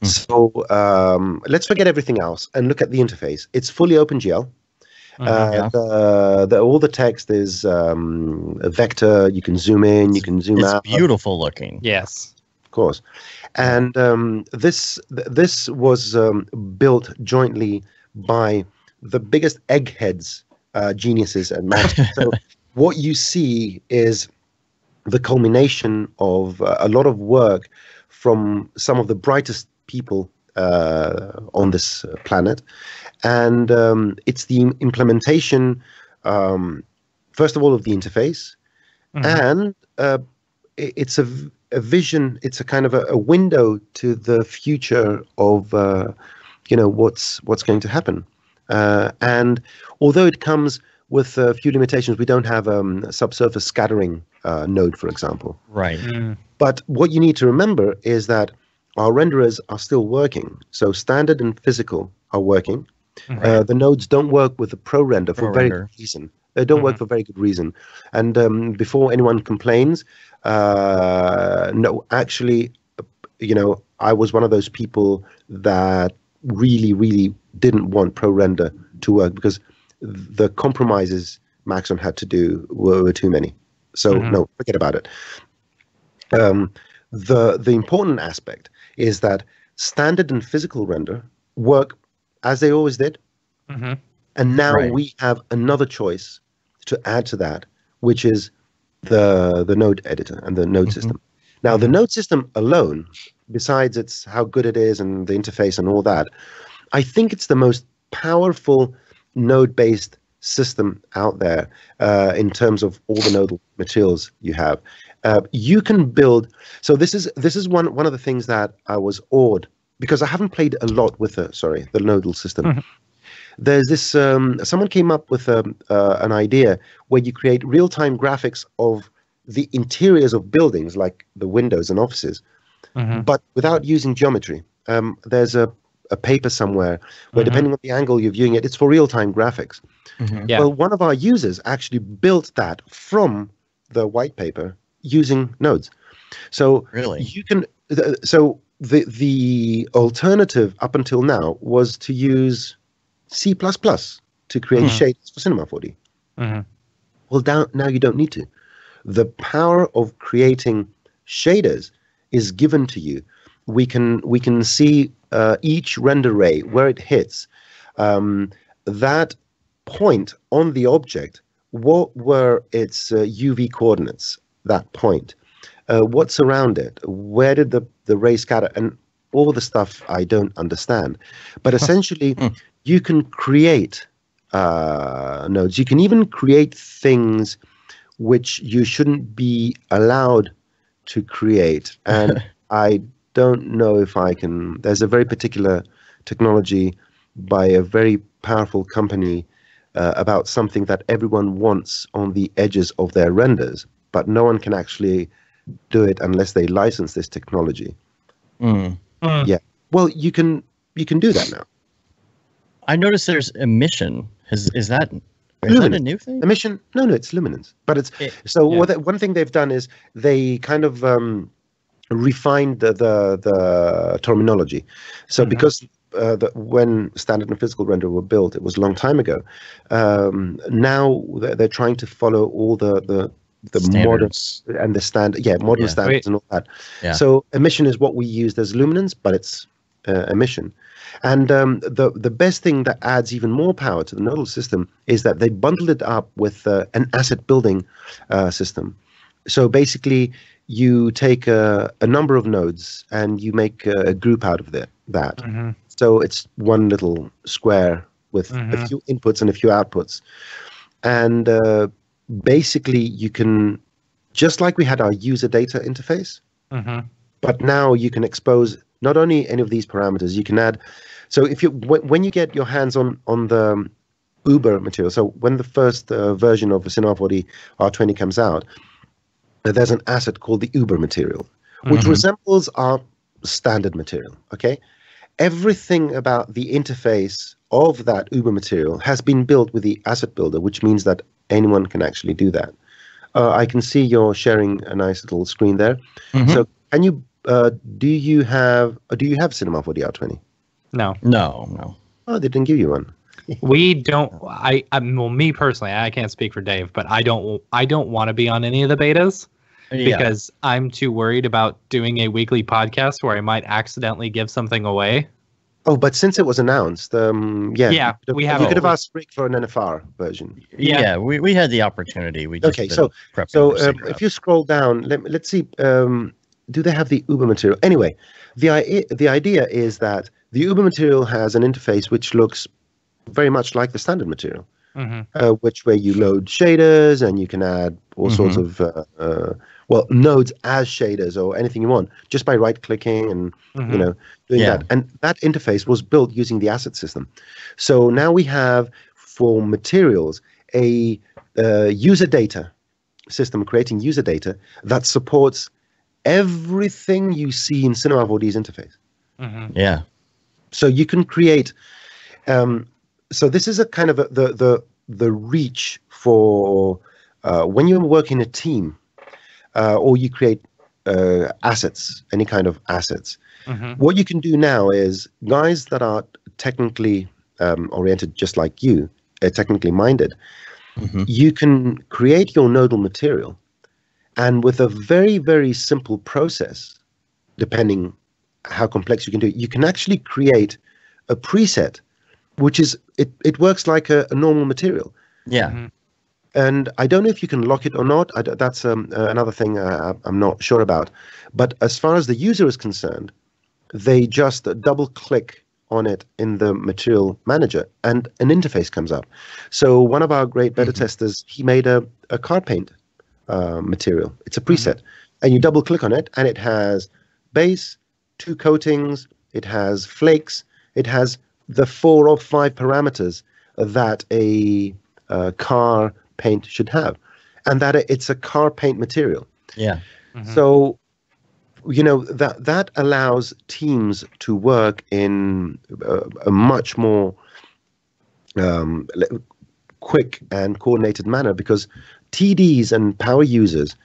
So let's forget everything else and look at the interface. It's fully OpenGL. All the text is a vector. You can zoom in, you can zoom out. It's beautiful looking. Yes. Of course. And this was built jointly by the biggest eggheads, geniuses at Mac. So what you see is the culmination of a lot of work from some of the brightest people on this planet. And it's the implementation, first of all, of the interface. And a vision. It's a kind of a window to the future of what's going to happen. And although it comes with a few limitations, we don't have a subsurface scattering node, for example. Right. But what you need to remember is that our renderers are still working. So standard and physical are working. The nodes don't work with the pro render for very good reason. They don't work for very good reason. And before anyone complains, no, actually, I was one of those people that really, really didn't want pro render to work because the compromises Maxon had to do were too many. So no, forget about it. The important aspect is that standard and physical render work as they always did. And now we have another choice to add to that, which is the node editor and the node system. Now, the node system alone, besides it's how good it is and the interface and all that, I think it's the most powerful node-based system out there in terms of all the nodal materials you have. You can build. So this is one of the things that I was awed because I haven't played a lot with the nodal system. There's this. Someone came up with an idea where you create real-time graphics of the interiors of buildings, like the windows and offices, but without using geometry. There's a paper somewhere where, depending on the angle you're viewing it, it's for real-time graphics. Well, one of our users actually built that from the white paper using nodes. So really, you can. So the alternative up until now was to use C++ to create shaders for Cinema 4D. Well, now you don't need to. The power of creating shaders is given to you. We can see each render ray where it hits. That point on the object, what were its UV coordinates? That point, what's around it? Where did the ray scatter? And all the stuff I don't understand. But essentially, you can create nodes. You can even create things which you shouldn't be allowed to create. And I don't know if I can. There's a very particular technology by a very powerful company about something that everyone wants on the edges of their renders, but no one can actually do it unless they license this technology. Yeah. Well, you can do that now. I noticed there's emission. Is that a new thing? Emission? No, it's luminance. But one thing they've done is they kind of refined the terminology. So because when standard and physical render were built, it was a long time ago. Now they're trying to follow all the modern and the standard, modern standards and all that. Yeah. So emission is what we use as luminance, but it's emission. And the best thing that adds even more power to the nodal system is that they bundled it up with an asset building system. So basically, you take a number of nodes and you make a group out of that. So it's one little square with a few inputs and a few outputs. And basically, you can, just like we had our user data interface, but now you can expose not only any of these parameters, you can add. So if when you get your hands on the Uber material, so when the first version of Cinema 4D R20 comes out, there's an asset called the Uber material, which resembles our standard material. Okay, everything about the interface of that Uber material has been built with the asset builder, which means that anyone can actually do that. I can see you're sharing a nice little screen there. So can you? Do you have Cinema 4D R20? No. Oh, they didn't give you one. We don't. Well, me personally, I can't speak for Dave, but I don't want to be on any of the betas because I'm too worried about doing a weekly podcast where I might accidentally give something away. Oh, but since it was announced, we have. You could have asked Rick for an NFR version. Yeah, we had the opportunity. We just so if you scroll down, let's see. Do they have the Uber material? Anyway, the idea is that the Uber material has an interface which looks very much like the standard material, where you load shaders and you can add all sorts of well, nodes as shaders or anything you want, just by right-clicking and doing that. And that interface was built using the asset system. So now we have for materials a user data system creating user data that supports everything you see in Cinema 4D's interface. Yeah. So you can create. So this is a kind of the reach for when you work in a team or you create assets, any kind of assets. What you can do now is guys that are technically oriented, just like you, technically minded. You can create your nodal material, and with a very, very simple process, depending how complex you can do it, you can actually create a preset, which is, it works like a normal material. Yeah. And I don't know if you can lock it or not. That's another thing I'm not sure about. But as far as the user is concerned, they just double click on it in the material manager and an interface comes up. So one of our great beta testers, he made a car paint material. It's a preset. And you double click on it and it has base, 2 coatings, it has flakes, it has the 4 or 5 parameters that a car paint should have, and that it's a car paint material. Yeah. So that allows teams to work in a much more quick and coordinated manner, because TDs and power users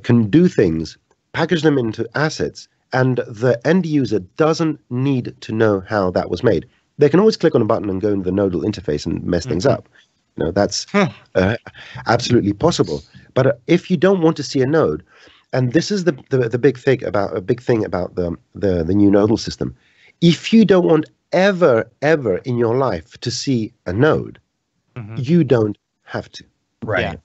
can do things, package them into assets, and the end user doesn't need to know how that was made. They can always click on a button and go into the nodal interface and mess things up. That's absolutely possible. But if you don't want to see a node, and this is the big thing about the new nodal system, if you don't want ever in your life to see a node, you don't have to. Right.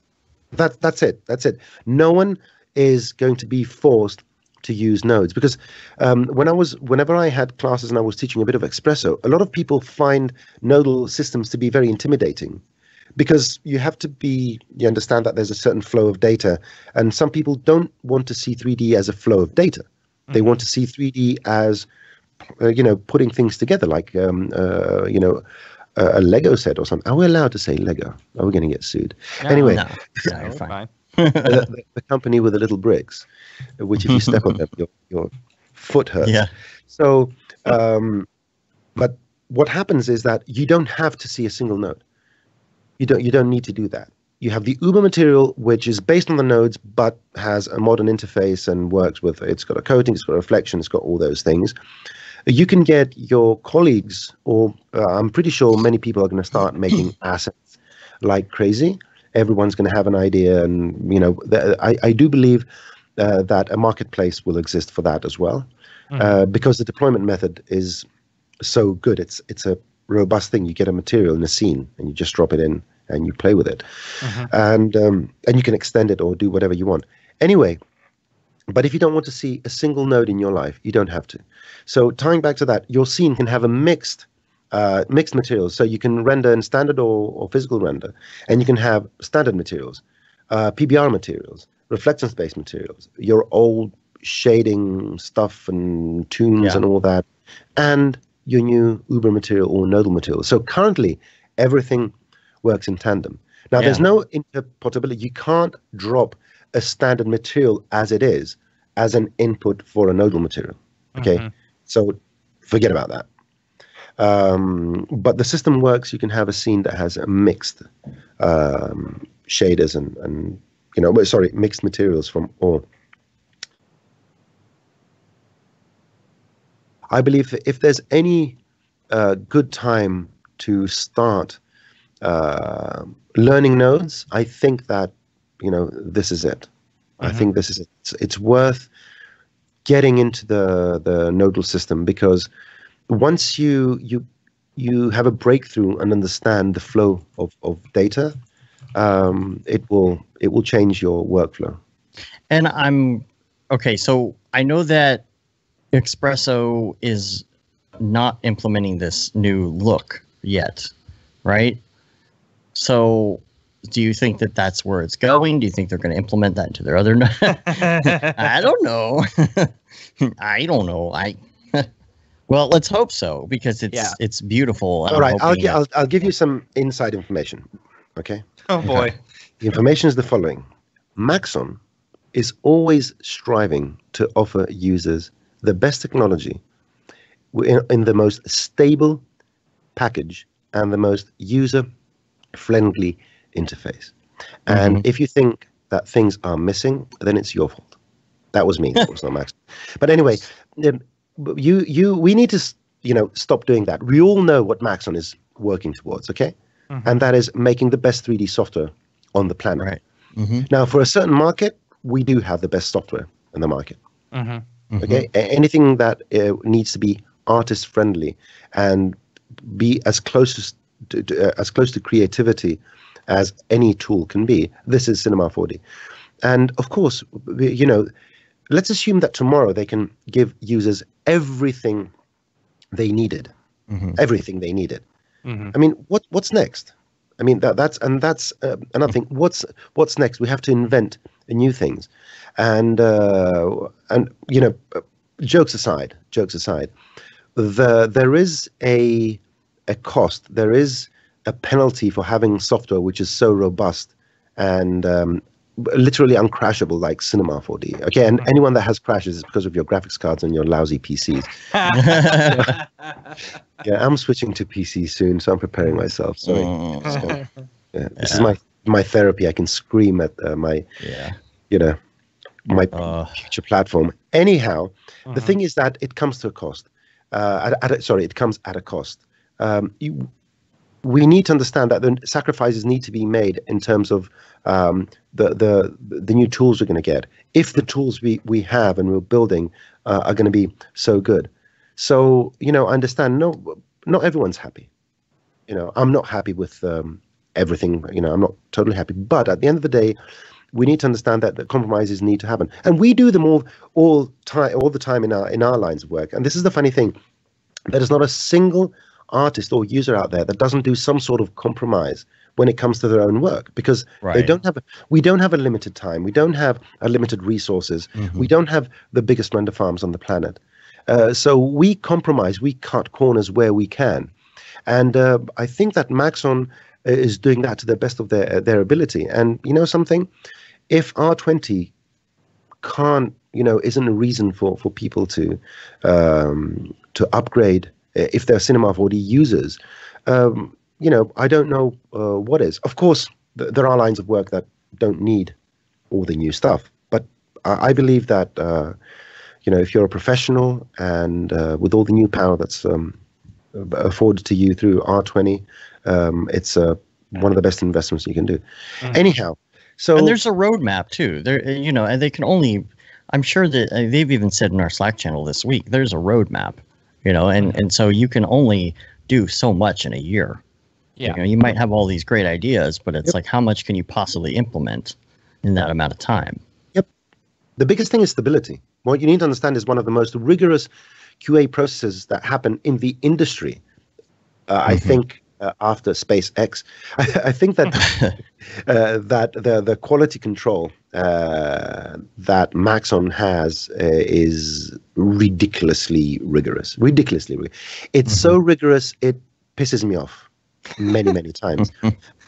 Yeah. That's it. No one is going to be forced to use nodes, because whenever I had classes and I was teaching a bit of Espresso, a lot of people find nodal systems to be very intimidating, because you understand that there's a certain flow of data, and some people don't want to see 3D as a flow of data. They want to see 3D as putting things together, like a Lego set or something. Are we allowed to say Lego? Are we going to get sued? No, Anyway, no, you're fine. the company with the little bricks, which if you step on them, your foot hurts. Yeah. So, but what happens is that you don't have to see a single node. You don't need to do that. You have the Uber material, which is based on the nodes, but has a modern interface and works with, it's got a coating, it's got a reflection, it's got all those things. You can get your colleagues, or I'm pretty sure many people are going to start making assets like crazy. Everyone's going to have an idea, and I do believe that a marketplace will exist for that as well, because the deployment method is so good. It's a robust thing. You get a material in a scene, and you just drop it in, and you play with it, and you can extend it or do whatever you want. Anyway, but if you don't want to see a single node in your life, you don't have to. So tying back to that, your scene can have a mixed materials. So you can render in standard or physical render, and you can have standard materials, PBR materials, reflection-based materials, your old shading stuff and tunes and all that, and your new Uber material or nodal material. So currently, everything works in tandem. Now, there's no interpretability. You can't drop a standard material as it is as an input for a nodal material. Okay, so forget about that. But the system works. You can have a scene that has a mixed shaders and mixed materials from all. I believe that if there's any good time to start learning nodes, I think that this is it. I think this is it. It's worth getting into the nodal system, because once you have a breakthrough and understand the flow of data, it will change your workflow. And so I know that Espresso is not implementing this new look yet, right? So do you think that that's where it's going? Do you think they're going to implement that into their other? I don't know. I don't know. Well, let's hope so, because it's beautiful. All right, I'll give you some inside information. Okay. Oh boy. The information is the following: Maxon is always striving to offer users the best technology in the most stable package and the most user-friendly interface. And if you think that things are missing, then it's your fault. That was me. That was not Maxon. But anyway, we need to stop doing that. We all know what Maxon is working towards, okay? And that is making the best 3D software on the planet. Right. Now, for a certain market, we do have the best software in the market. Okay, anything that needs to be artist friendly and be as close to creativity as any tool can be, this is Cinema 4D. And of course, let's assume that tomorrow they can give users everything they needed. Everything they needed. I mean, what's next? I mean, that's another thing. What's next? We have to invent new things, and jokes aside, there is a cost. There is a penalty for having software which is so robust and literally uncrashable, like Cinema 4D. Okay, and anyone that has crashes is because of your graphics cards and your lousy PCs. Yeah, I'm switching to PC soon, so I'm preparing myself. Sorry. So, this is my therapy. I can scream at my future platform. Anyhow, the thing is that it comes to a cost. It comes at a cost. We need to understand that the sacrifices need to be made in terms of the new tools we're going to get. If the tools we have and we're building are going to be so good. So, I understand not everyone's happy. I'm not happy with everything. I'm not totally happy. But at the end of the day, we need to understand that the compromises need to happen. And we do them all the time in our lines of work. And this is the funny thing. There is not a single artist or user out there that doesn't do some sort of compromise when it comes to their own work, because we don't have a limited time. We don't have unlimited resources. We don't have the biggest render farms on the planet. So we compromise, we cut corners where we can. And I think that Maxon is doing that to the best of their ability. And you know something? If R20 can't, isn't a reason for people to upgrade if they're Cinema 4D users, I don't know what is. Of course, there are lines of work that don't need all the new stuff. But I believe that, if you're a professional and with all the new power that's afforded to you through R20, it's one of the best investments you can do. Anyhow, and there's a roadmap too. There, and they can only. I'm sure that they've even said in our Slack channel this week, there's a roadmap. And so you can only do so much in a year. Yeah. You might have all these great ideas, but it's like, how much can you possibly implement in that amount of time? Yep. The biggest thing is stability. What you need to understand is one of the most rigorous QA processes that happen in the industry. I think after SpaceX, I think that that the quality control that Maxon has is ridiculously rigorous. It's so rigorous it pisses me off many times.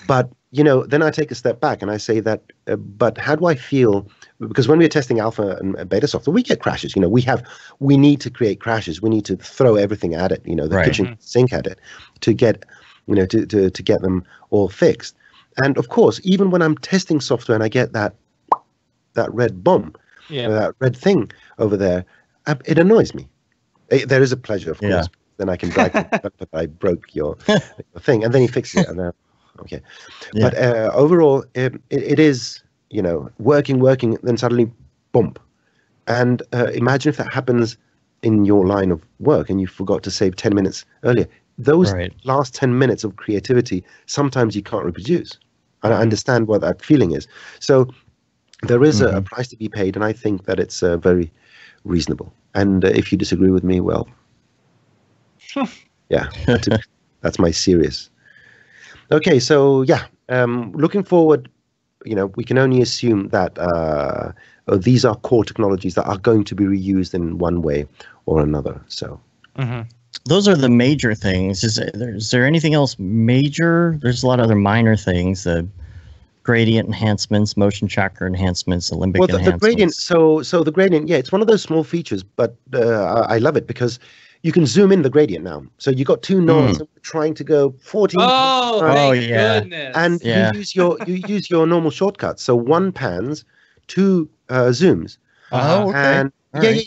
But then I take a step back and I say that. But how do I feel? Because when we're testing alpha and beta software, we get crashes. We need to create crashes. We need to throw everything at it. The kitchen sink at it to get to get them all fixed. And of course, even when I'm testing software and I get that red bomb, that red thing over there, it annoys me. There is a pleasure, of course. Then I can drag it, but I broke your thing, and then he fixes it, and okay. But overall, it is working, then suddenly, bump. And imagine if that happens in your line of work, and you forgot to save 10 minutes earlier. Those last 10 minutes of creativity, sometimes you can't reproduce. And I understand what that feeling is. So there is a price to be paid, and I think that it's very reasonable. And if you disagree with me, well, yeah, that's my serious Okay, so yeah, looking forward, we can only assume that these are core technologies that are going to be reused in one way or another. So those are the major things. Is there anything else major? There's a lot of other minor things. The gradient enhancements, motion tracker enhancements, Alembic well, the enhancements. gradient. So the gradient, yeah, it's one of those small features, but I love it because you can zoom in the gradient now. So you got two nodes and we're trying to go 14. Oh, thank goodness. And you use your normal shortcuts. So one pans, two zooms. Oh, okay. And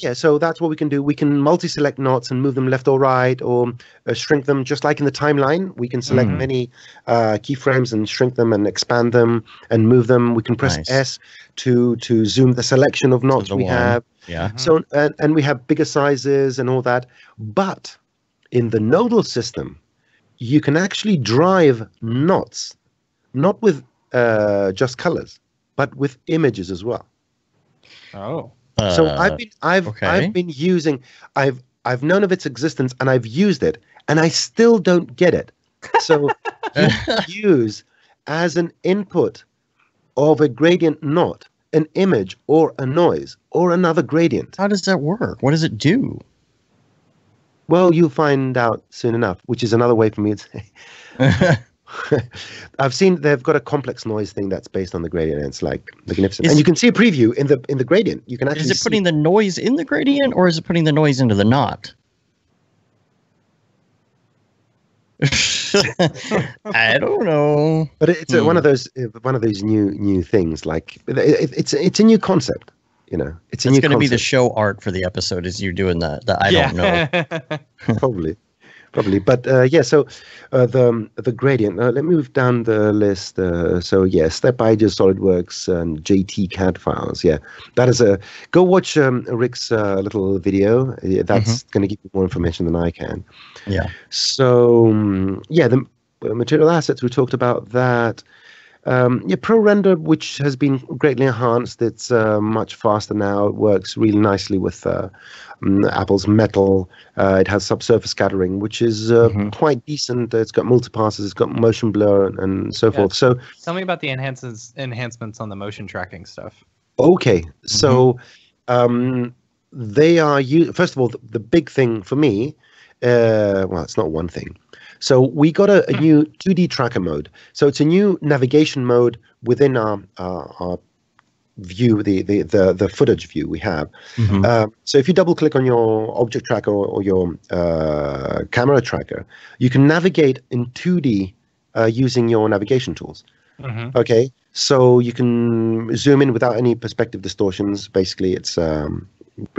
yeah. So that's what we can do. We can multi-select knots and move them left or right, or shrink them, just like in the timeline. We can select many keyframes and shrink them and expand them and move them. We can press S to zoom the selection of knots we have. Yeah. So and we have bigger sizes and all that. But in the nodal system, you can actually drive knots, not with just colors, but with images as well. Oh. So I've been using, I've known of its existence and I've used it and I still don't get it. So you use as an input of a gradient knot an image or a noise or another gradient. How does that work? What does it do? Well, you'll find out soon enough, which is another way for me to say. I've seen they've got a complex noise thing that's based on the gradient, and it's like magnificent. And you can see a preview in the gradient. You can actually Is it putting the noise in the gradient, or is it putting the noise into the knot? I don't know. But it's one of those new things. Like it's a new concept. It's a new. It's going to be the show art for the episode. Is you doing the I don't know. Probably, but so the gradient. Let me move down the list. So Step Pages, SolidWorks, and JT CAD files. Yeah, that is go watch Rick's little video. That's going to give you more information than I can. Yeah. So the material assets, we talked about that. ProRender, which has been greatly enhanced. It's much faster now. It works really nicely with Apple's Metal. It has subsurface scattering, which is quite decent. It's got multipasses. It's got motion blur and so forth. So tell me about the enhancements on the motion tracking stuff. Okay, so they are first of all, the big thing for me. Well, it's not one thing. So we got a new 2D tracker mode. So it's a new navigation mode within our view, the footage view we have. So if you double click on your object tracker or your camera tracker, you can navigate in 2D using your navigation tools. Okay, so you can zoom in without any perspective distortions. Basically, it's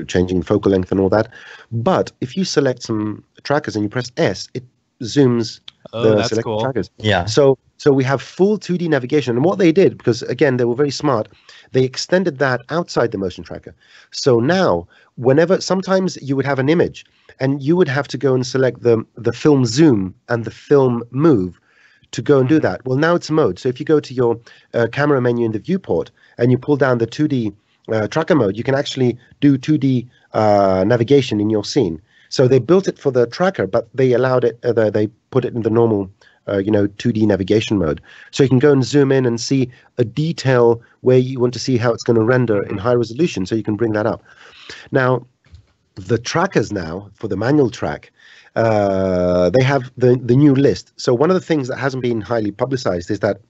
changing focal length and all that. But if you select some trackers and you press S, it zooms the selected trackers. Yeah. So we have full 2D navigation. And what they did, because again, they were very smart, they extended that outside the motion tracker. So now, sometimes you would have an image and you would have to go and select the film zoom and the film move to go and do that. Well, now it's mode. So if you go to your camera menu in the viewport and you pull down the 2D tracker mode, you can actually do 2D navigation in your scene. So they built it for the tracker, but they allowed it. They put it in the normal, 2D navigation mode. So you can go and zoom in and see a detail where you want to see how it's going to render in high resolution. So you can bring that up. Now, the trackers now for the manual track, they have the new list. So one of the things that hasn't been highly publicized is that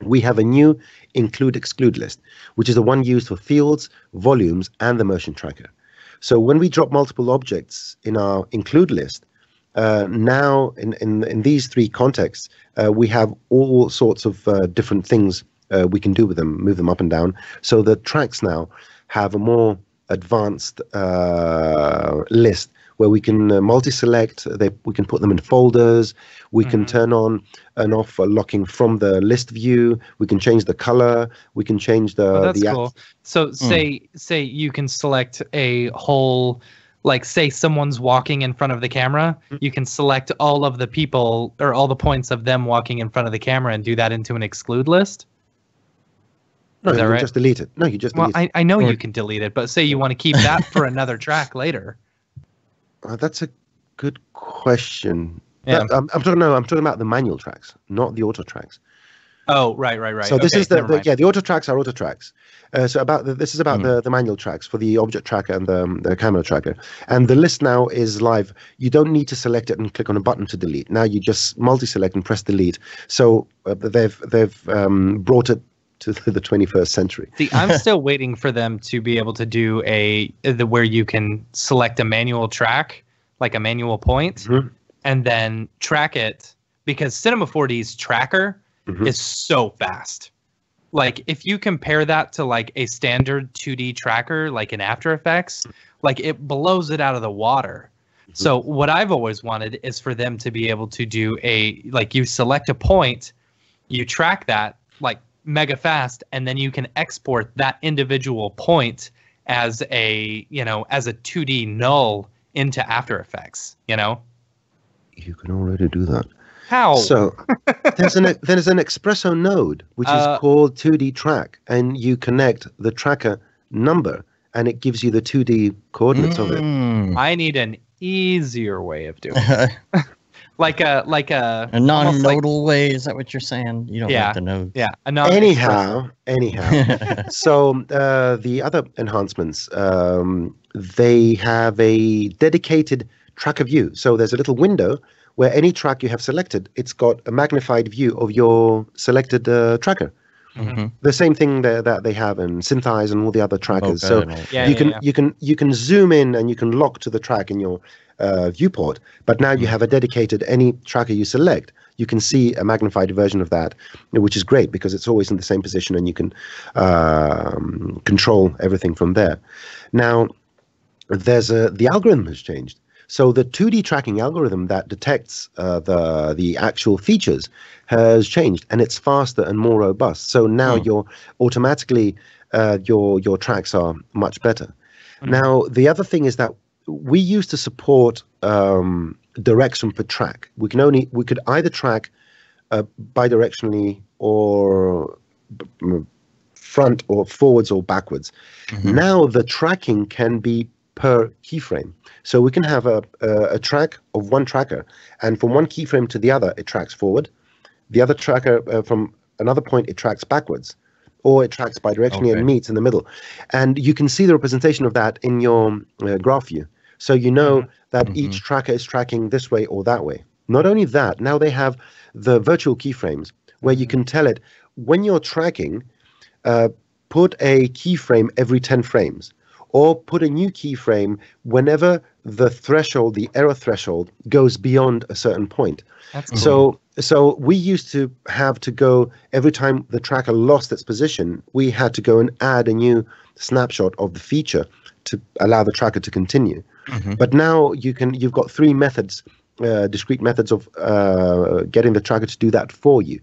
we have a new include-exclude list, which is the one used for fields, volumes, and the motion tracker. So when we drop multiple objects in our include list, now in these three contexts, we have all sorts of different things we can do with them, move them up and down. So the tracks now have a more advanced list where we can multi-select. We can put them in folders. We can turn on and off locking from the list view. We can change the color. We can change that's cool. So say you can select a whole, like say someone's walking in front of the camera. You can select all of the people or all the points of them walking in front of the camera and do that into an exclude list. No, you can just delete it. No, you just delete it. I know you can delete it, but say you want to keep that for another track later. That's a good question. Yeah. I'm talking about the manual tracks, not the auto tracks. Oh, right. So this Okay, is never mind. the auto tracks are auto tracks. This is about the manual tracks for the object tracker and the camera tracker. And the list now is live. You don't need to select it and click on a button to delete. Now you just multi-select and press delete. So they've brought it to the 21st century. See, I'm still waiting for them to be able to do where you can select a manual track, like a manual point, and then track it, because Cinema 4D's tracker is so fast. Like, if you compare that to like a standard 2D tracker, like in After Effects, like it blows it out of the water. So what I've always wanted is for them to be able to do like you select a point, you track that like mega fast, and then you can export that individual point as a 2D null into After Effects, You can already do that. How? So there's an Espresso node which is called 2D track, and you connect the tracker number, and it gives you the 2D coordinates of it. I need an easier way of doing it. like a non-nodal way. Is that what you're saying? You don't like the node. Yeah. Anyhow. So the other enhancements, they have a dedicated tracker view. So there's a little window where any track you have selected, it's got a magnified view of your selected tracker. The same thing that they have in Synthesize and all the other trackers. You can zoom in and you can lock to the track in your viewport. But now you have a dedicated, any tracker you select, you can see a magnified version of that, which is great because it's always in the same position and you can control everything from there. Now, the algorithm has changed. So the 2D tracking algorithm that detects the actual features has changed, and it's faster and more robust. So now your tracks are much better. Now the other thing is that we used to support direction per track. We could either track bidirectionally or front or forwards or backwards. Now the tracking can be per keyframe. So we can have a track of one tracker, and from one keyframe to the other, it tracks forward. The other tracker, from another point, it tracks backwards, or it tracks bidirectionally and meets in the middle. And you can see the representation of that in your graph view. So you know that each tracker is tracking this way or that way. Not only that, now they have the virtual keyframes where you can tell it, when you're tracking, put a keyframe every 10 frames. Or put a new keyframe whenever the error threshold goes beyond a certain point. That's cool. So we used to have to go, every time the tracker lost its position, we had to go and add a new snapshot of the feature to allow the tracker to continue. But now you've got three methods, discrete methods of getting the tracker to do that for you.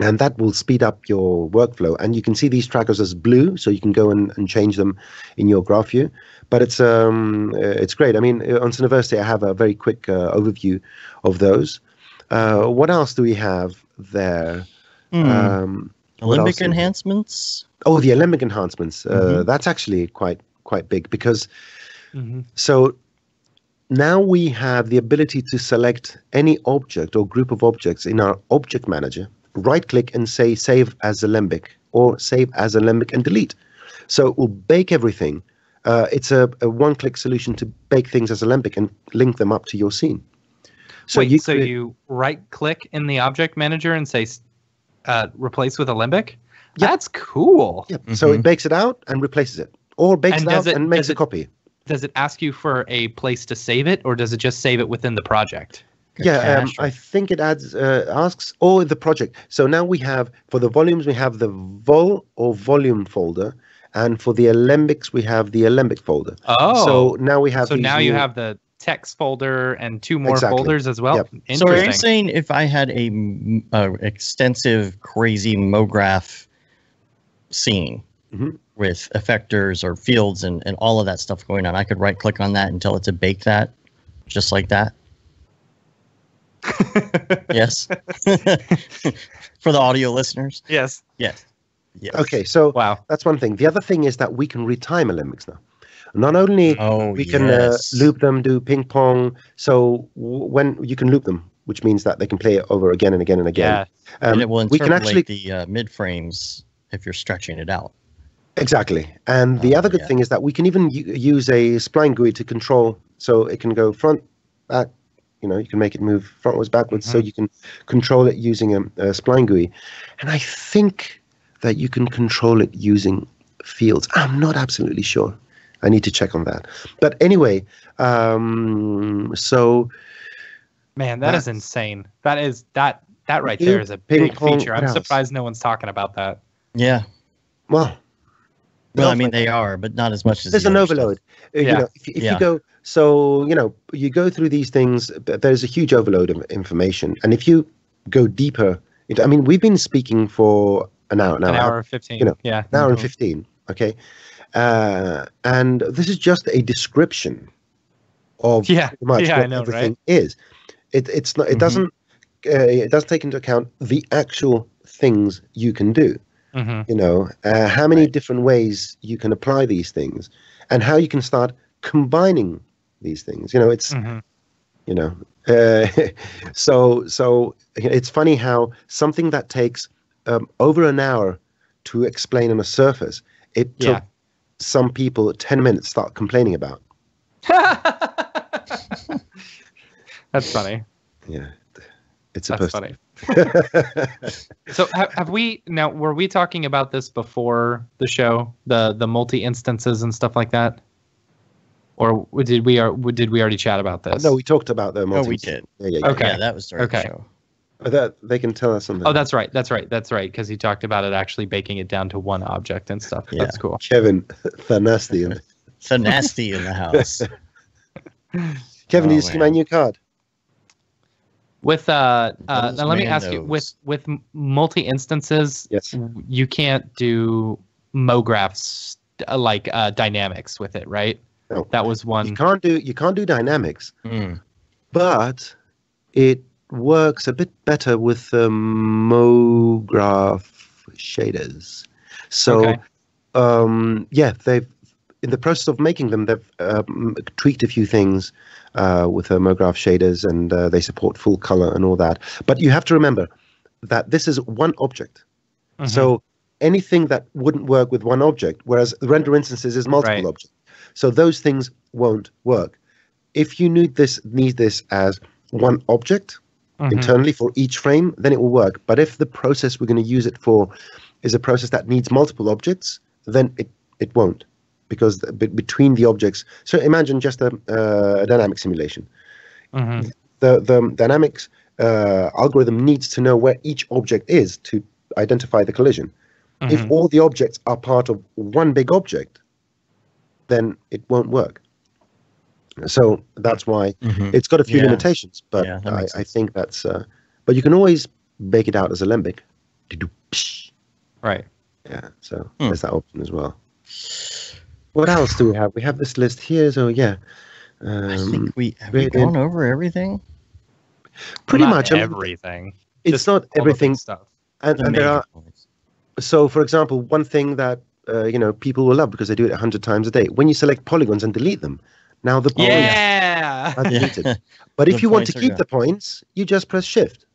And that will speed up your workflow. And you can see these trackers as blue, so you can go and change them in your graph view. But it's great. I mean, on Cineversity, I have a very quick overview of those. What else do we have there? Alembic enhancements? Oh, the Alembic enhancements. That's actually quite big because so now we have the ability to select any object or group of objects in our object manager, right-click and say Save as Alembic or Save as Alembic and delete. So it will bake everything. It's a one-click solution to bake things as Alembic and link them up to your scene. So you right-click in the object manager and say replace with Alembic? Yep. That's cool. Yep. So it bakes it out and replaces it, or bakes it out and makes a copy. Does it ask you for a place to save it, or does it just save it within the project? Yeah, I think it asks, or the project. So now we have, for the volumes, we have the vol or volume folder, and for the Alembics, we have the Alembic folder. Oh. So now we have. So now you have the text folder and two more folders as well. Yep. So are you saying if I had a extensive, crazy MoGraph scene with effectors or fields and all of that stuff going on, I could right-click on that and tell it to bake that, just like that? Yes. For the audio listeners? Yes. Yes. Okay, so wow, that's one thing. The other thing is that we can retime Alembics now. Not only we can yes. loop them, do ping pong. So when you can loop them, which means that they can play it over again and again and again. Yeah. And it will we can interpolate actually the mid frames if you're stretching it out. exactly. And the other good thing is that we can even use a spline GUI to control, so it can go front, back. You know, you can make it move frontwards, backwards, so you can control it using a spline GUI. And I think that you can control it using fields. I'm not absolutely sure. I need to check on that. But anyway, so Man, that is insane. That right there is a big feature. I'm surprised no one's talking about that. Yeah. Well, I mean, they are, but not as much as there's an overload. You know, if you go, so, you know, you go through these things, there's a huge overload of information. And if you go deeper, I mean, we've been speaking for an hour now. An hour and 15, an hour and 15, okay? And this is just a description of pretty much what everything is. It's not. It doesn't. It does take into account the actual things you can do. You know, how many different ways you can apply these things, and how you can start combining these things. You know, it's you know, so it's funny how something that takes over an hour to explain on a surface, it took some people 10 minutes start complaining about. That's funny. Yeah, it's That's funny. So have we now? Were we talking about this before the show? The multi instances and stuff like that, or did we already chat about this? No, we talked about the multi. Oh, we did. Yeah. Okay, yeah, that was during the show. That they can tell us something. Oh, that's right. Because he talked about it actually baking it down to one object and stuff. Yeah. That's cool. Kevin, Thanasty in the house. Kevin, do you see my new card? With now let me ask you, with multi instances, you can't do MoGraphs like dynamics with it, right? No. That was one. You can't do dynamics, but it works a bit better with MoGraph shaders. So they've in the process of making them, they've tweaked a few things with MoGraph shaders, and they support full color and all that. But you have to remember that this is one object. So anything that wouldn't work with one object, whereas the render instances is multiple objects. So those things won't work. If you need this as one object internally for each frame, then it will work. But if the process we're going to use it for is a process that needs multiple objects, then it won't. Because between the objects, so imagine just a dynamic simulation. The dynamics algorithm needs to know where each object is to identify the collision. If all the objects are part of one big object, then it won't work. So that's why it's got a few limitations, but I think that's. But you can always bake it out as Alembic. Right. Yeah. So there's that option as well. What else do we have? We have this list here, so yeah. I think we've gone over everything. Pretty much everything. It's not everything stuff. And there are. So, for example, one thing that people will love because they do it 100 times a day. When you select polygons and delete them, now the polygons are deleted. But if you want to keep the points, you just press Shift.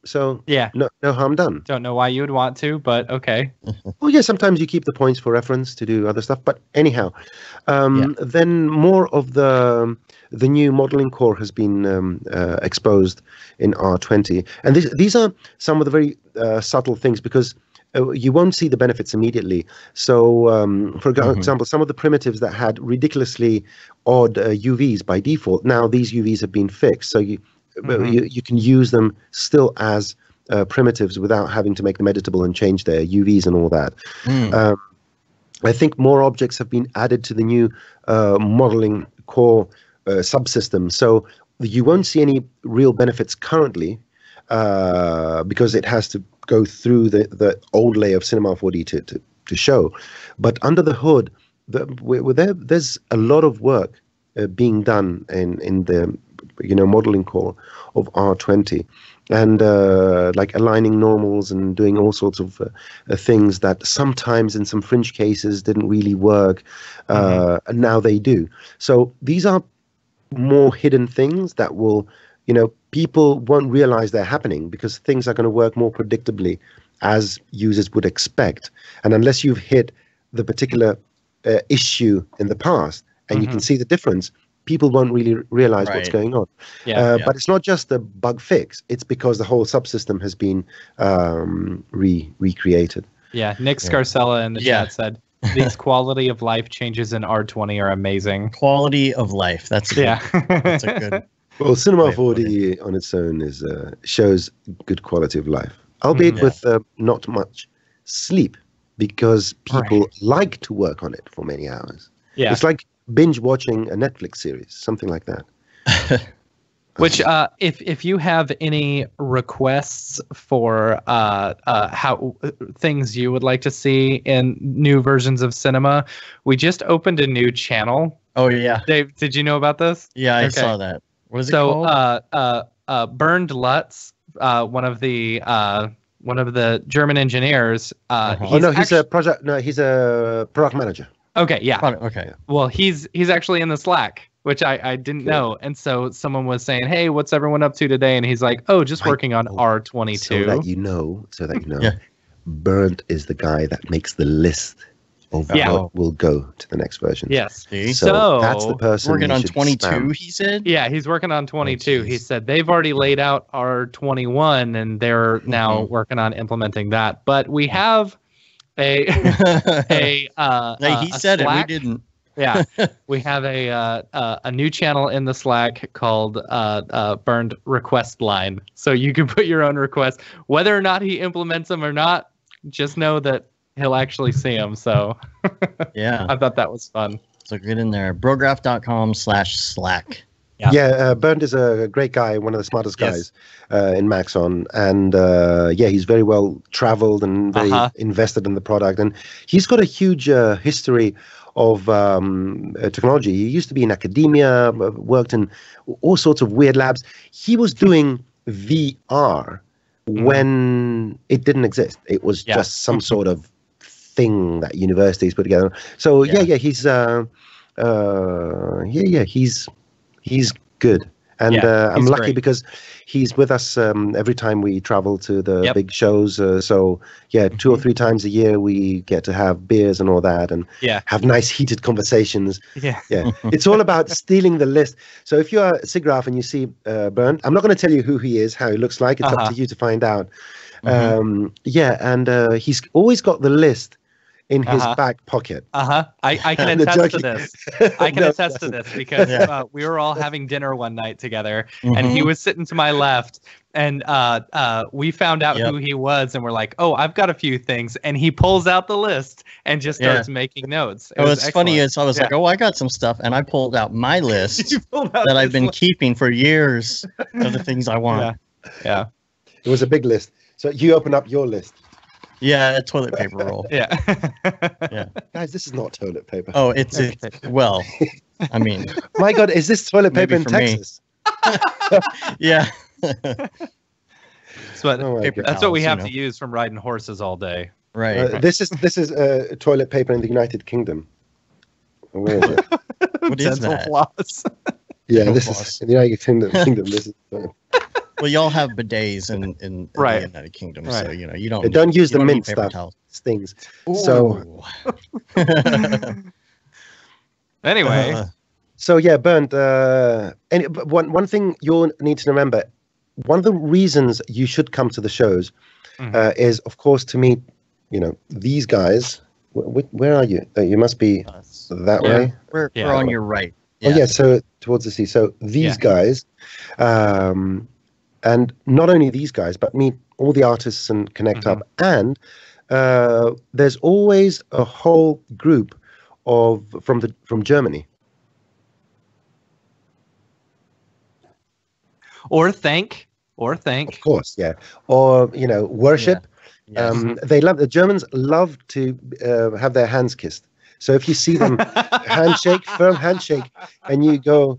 So no harm done. Don't know why you would want to, but okay. Well, yeah, sometimes you keep the points for reference to do other stuff. But anyhow, then more of the new modeling core has been exposed in R20. And these are some of the very subtle things because you won't see the benefits immediately. So, for example, some of the primitives that had ridiculously odd UVs by default, now these UVs have been fixed. So you can use them still as primitives without having to make them editable and change their UVs and all that. I think more objects have been added to the new modeling core subsystem. So you won't see any real benefits currently because it has to go through the old layer of Cinema 4D to show. But under the hood, there's a lot of work being done in the modeling core of R20. and like aligning normals and doing all sorts of things that sometimes in some fringe cases didn't really work, and now they do. So these are more hidden things that will, people won't realize they're happening because things are going to work more predictably as users would expect. And unless you've hit the particular issue in the past and you can see the difference, people won't really realize what's going on. But it's not just the bug fix. It's because the whole subsystem has been recreated. Yeah, Nick Scarcella in the chat said, these quality of life changes in R20 are amazing. Quality of life. That's good. That's a good. Well, Cinema 4D on its own shows good quality of life, albeit with not much sleep, because people like to work on it for many hours. Yeah, it's like binge watching a Netflix series, something like that. Which, if you have any requests for how things you would like to see in new versions of cinema, we just opened a new channel. Oh yeah, Dave, did you know about this? Yeah, I saw that. What is it called? Burned Lutz, one of the German engineers. He's a product manager. Okay, yeah. Okay. Well, he's actually in the Slack, which I didn't know. And so someone was saying, "Hey, what's everyone up to today?" And he's like, "Oh, just working on R22." So that you know, Bernd is the guy that makes the list of what will go to the next version. Yes. So that's the person working on 22, he said? Yeah, he's working on 22. He said they've already laid out R21 and they're now working on implementing that. But we have he said Slack. It, we didn't. Yeah, we have a new channel in the Slack called Burned Request Line. So you can put your own requests. Whether or not he implements them or not, just know that he'll actually see them. So yeah, I thought that was fun. So get in there. Brograph.com/Slack. Yeah, Bernd is a great guy, one of the smartest guys in Maxon. And he's very well traveled and very invested in the product. And he's got a huge history of technology. He used to be in academia, worked in all sorts of weird labs. He was doing VR when it didn't exist. It was just some sort of thing that universities put together. So he's good. And I'm lucky because he's with us every time we travel to the big shows. So 2 or 3 times a year we get to have beers and all that and have nice heated conversations. Yeah. It's all about stealing the list. So if you're Siggraph and you see Bernd, I'm not going to tell you who he is, how he looks like. It's up to you to find out. And he's always got the list in his back pocket. I can attest to this. I can attest to this because we were all having dinner one night together and he was sitting to my left and we found out who he was and we're like, oh, I've got a few things. And he pulls out the list and just starts making notes. What's funny is I was like, oh, I got some stuff. And I pulled out my list that I've been keeping for years of the things I want. Yeah. It was a big list. So you open up your list. Yeah, a toilet paper roll. Yeah. Guys, this is not toilet paper. Oh, it's well, I mean. My God, is this toilet paper in Texas? Yeah. That's what we have to use from riding horses all day. Right. This is toilet paper in the United Kingdom. Where is it? What is that? Floss. Yeah, this is in the United Kingdom. This is. Well, y'all have bidets in the United Kingdom, so you don't use the mint stuff. Stings. Ooh. So anyway, Bernd. One thing you'll need to remember. One of the reasons you should come to the shows is, of course, to meet these guys. Where are you? You must be that way. We're on your right. Yeah. Oh yeah, so towards the sea. So these guys. And not only these guys, but meet all the artists and connect up. And there's always a whole group from Germany. Or thank. Of course, yeah. Or worship. Yeah. Yes. The Germans love to have their hands kissed. So if you see them firm handshake, and you go,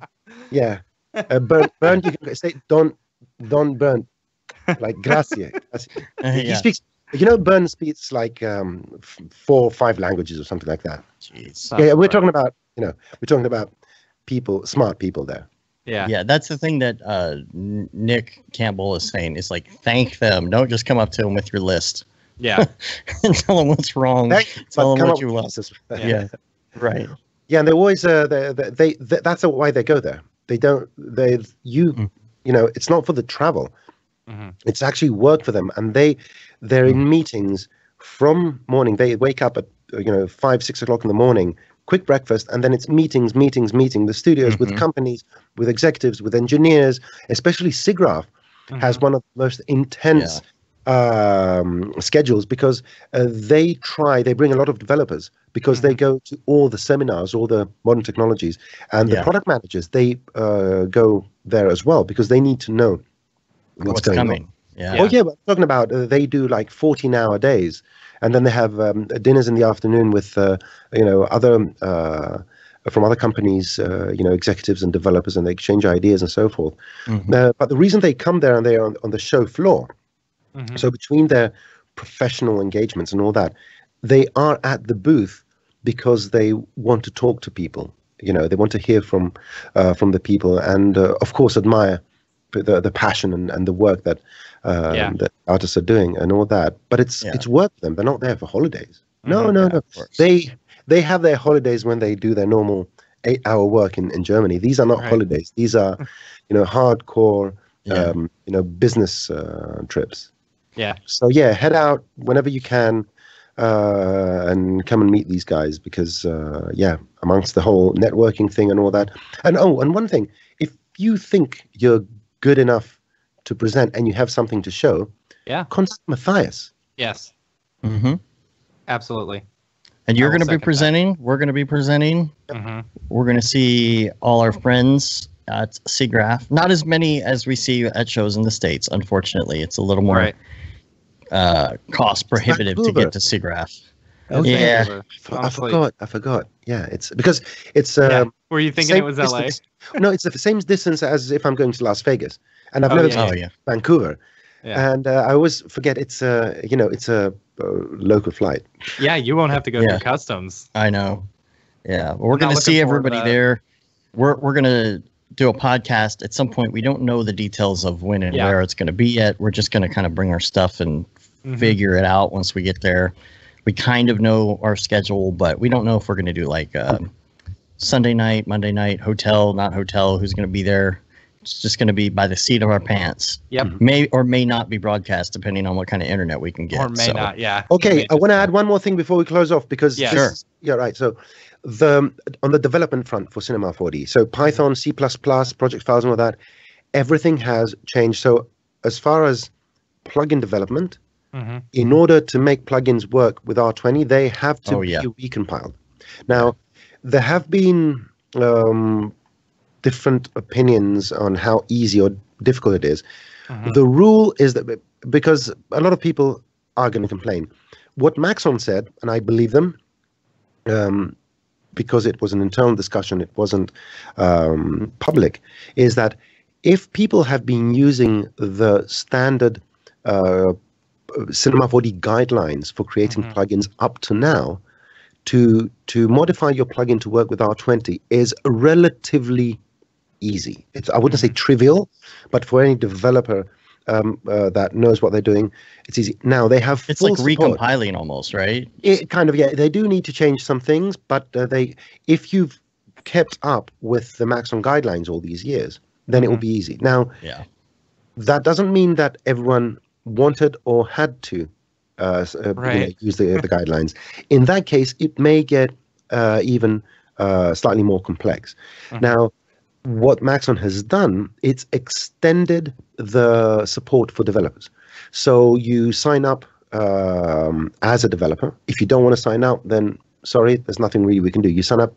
Bernd, you can say Don Bernd. like grazie. He Yeah. speaks. Bern speaks like 4 or 5 languages or something like that. Jeez. Yeah, we're talking about people, smart people there. Yeah. Yeah, that's the thing that Nick Campbell is saying. Is like, thank them. Don't just come up to them with your list Yeah. and tell them what's wrong. Tell them what you love. Yeah. Right. Yeah, and they always that's why they go there. It's not for the travel. Mm-hmm. It's actually work for them, and they're in meetings from morning. They wake up at 5-6 o'clock in the morning, quick breakfast, and then it's meetings. The studios with companies, with executives, with engineers. Especially Siggraph has one of the most intense schedules, because they bring a lot of developers, because they go to all the seminars, all the modern technologies, and the product managers, they go there as well, because they need to know what's going coming on. Yeah. Oh yeah, we're talking about they do like 14-hour days, and then they have dinners in the afternoon with other from other companies, executives and developers, and they exchange ideas and so forth. But the reason they come there, and they're on the show floor, so between their professional engagements and all that, they are at the booth because they want to talk to people. They want to hear from the people, and of course admire the passion and the work that that artists are doing and all that. But it's work for them. They're not there for holidays. No. They have their holidays when they do their normal 8-hour work in Germany. These are not holidays. These are hardcore business trips. Yeah. So head out whenever you can and come and meet these guys, because amongst the whole networking thing and all that. And one thing, if you think you're good enough to present and you have something to show, contact Matthias. Yes. Absolutely. And you're going to be presenting. We're going to be presenting. We're going to see all our friends at Siggraph. Not as many as we see at shows in the States, unfortunately. It's a little more cost prohibitive to get to Siggraph. Okay. I forgot. Yeah, it's because it's. Were you thinking it was LA? No, it's the same distance as if I'm going to Las Vegas, and I've never been to Vancouver, and I always forget it's a local flight. Yeah, you won't have to go through customs. I know. Yeah, we're going to see everybody there. We're going to do a podcast at some point. We don't know the details of when and where it's going to be yet. We're just going to kind of bring our stuff and figure it out once we get there. We kind of know our schedule, but we don't know if we're going to do like Sunday night, Monday night, hotel, not hotel, who's going to be there. It's just going to be by the seat of our pants. Yep. May or may not be broadcast, depending on what kind of internet we can get. Or may not, Okay, I want to add one more thing before we close off, because right. So on the development front for Cinema 4D, so Python, C++, project files and all that, everything has changed. So as far as plugin development, in order to make plugins work with R20, they have to be recompiled. Now, there have been different opinions on how easy or difficult it is. The rule is that, because a lot of people are going to complain, what Maxon said, and I believe them, because it was an internal discussion, it wasn't public, is that if people have been using the standard Cinema 4D guidelines for creating plugins up to now, to modify your plugin to work with R20 is relatively easy. I wouldn't say trivial, but for any developer that knows what they're doing, it's easy. Now they have it's like recompiling almost, right? It kind of, they do need to change some things, but if you've kept up with the Maxon guidelines all these years, then it will be easy. Now, that doesn't mean that everyone wanted or had to use the guidelines. In that case, it may get even slightly more complex. Now, what Maxon has done, it's extended the support for developers. So you sign up as a developer. If you don't want to sign up, then sorry, there's nothing really we can do. You sign up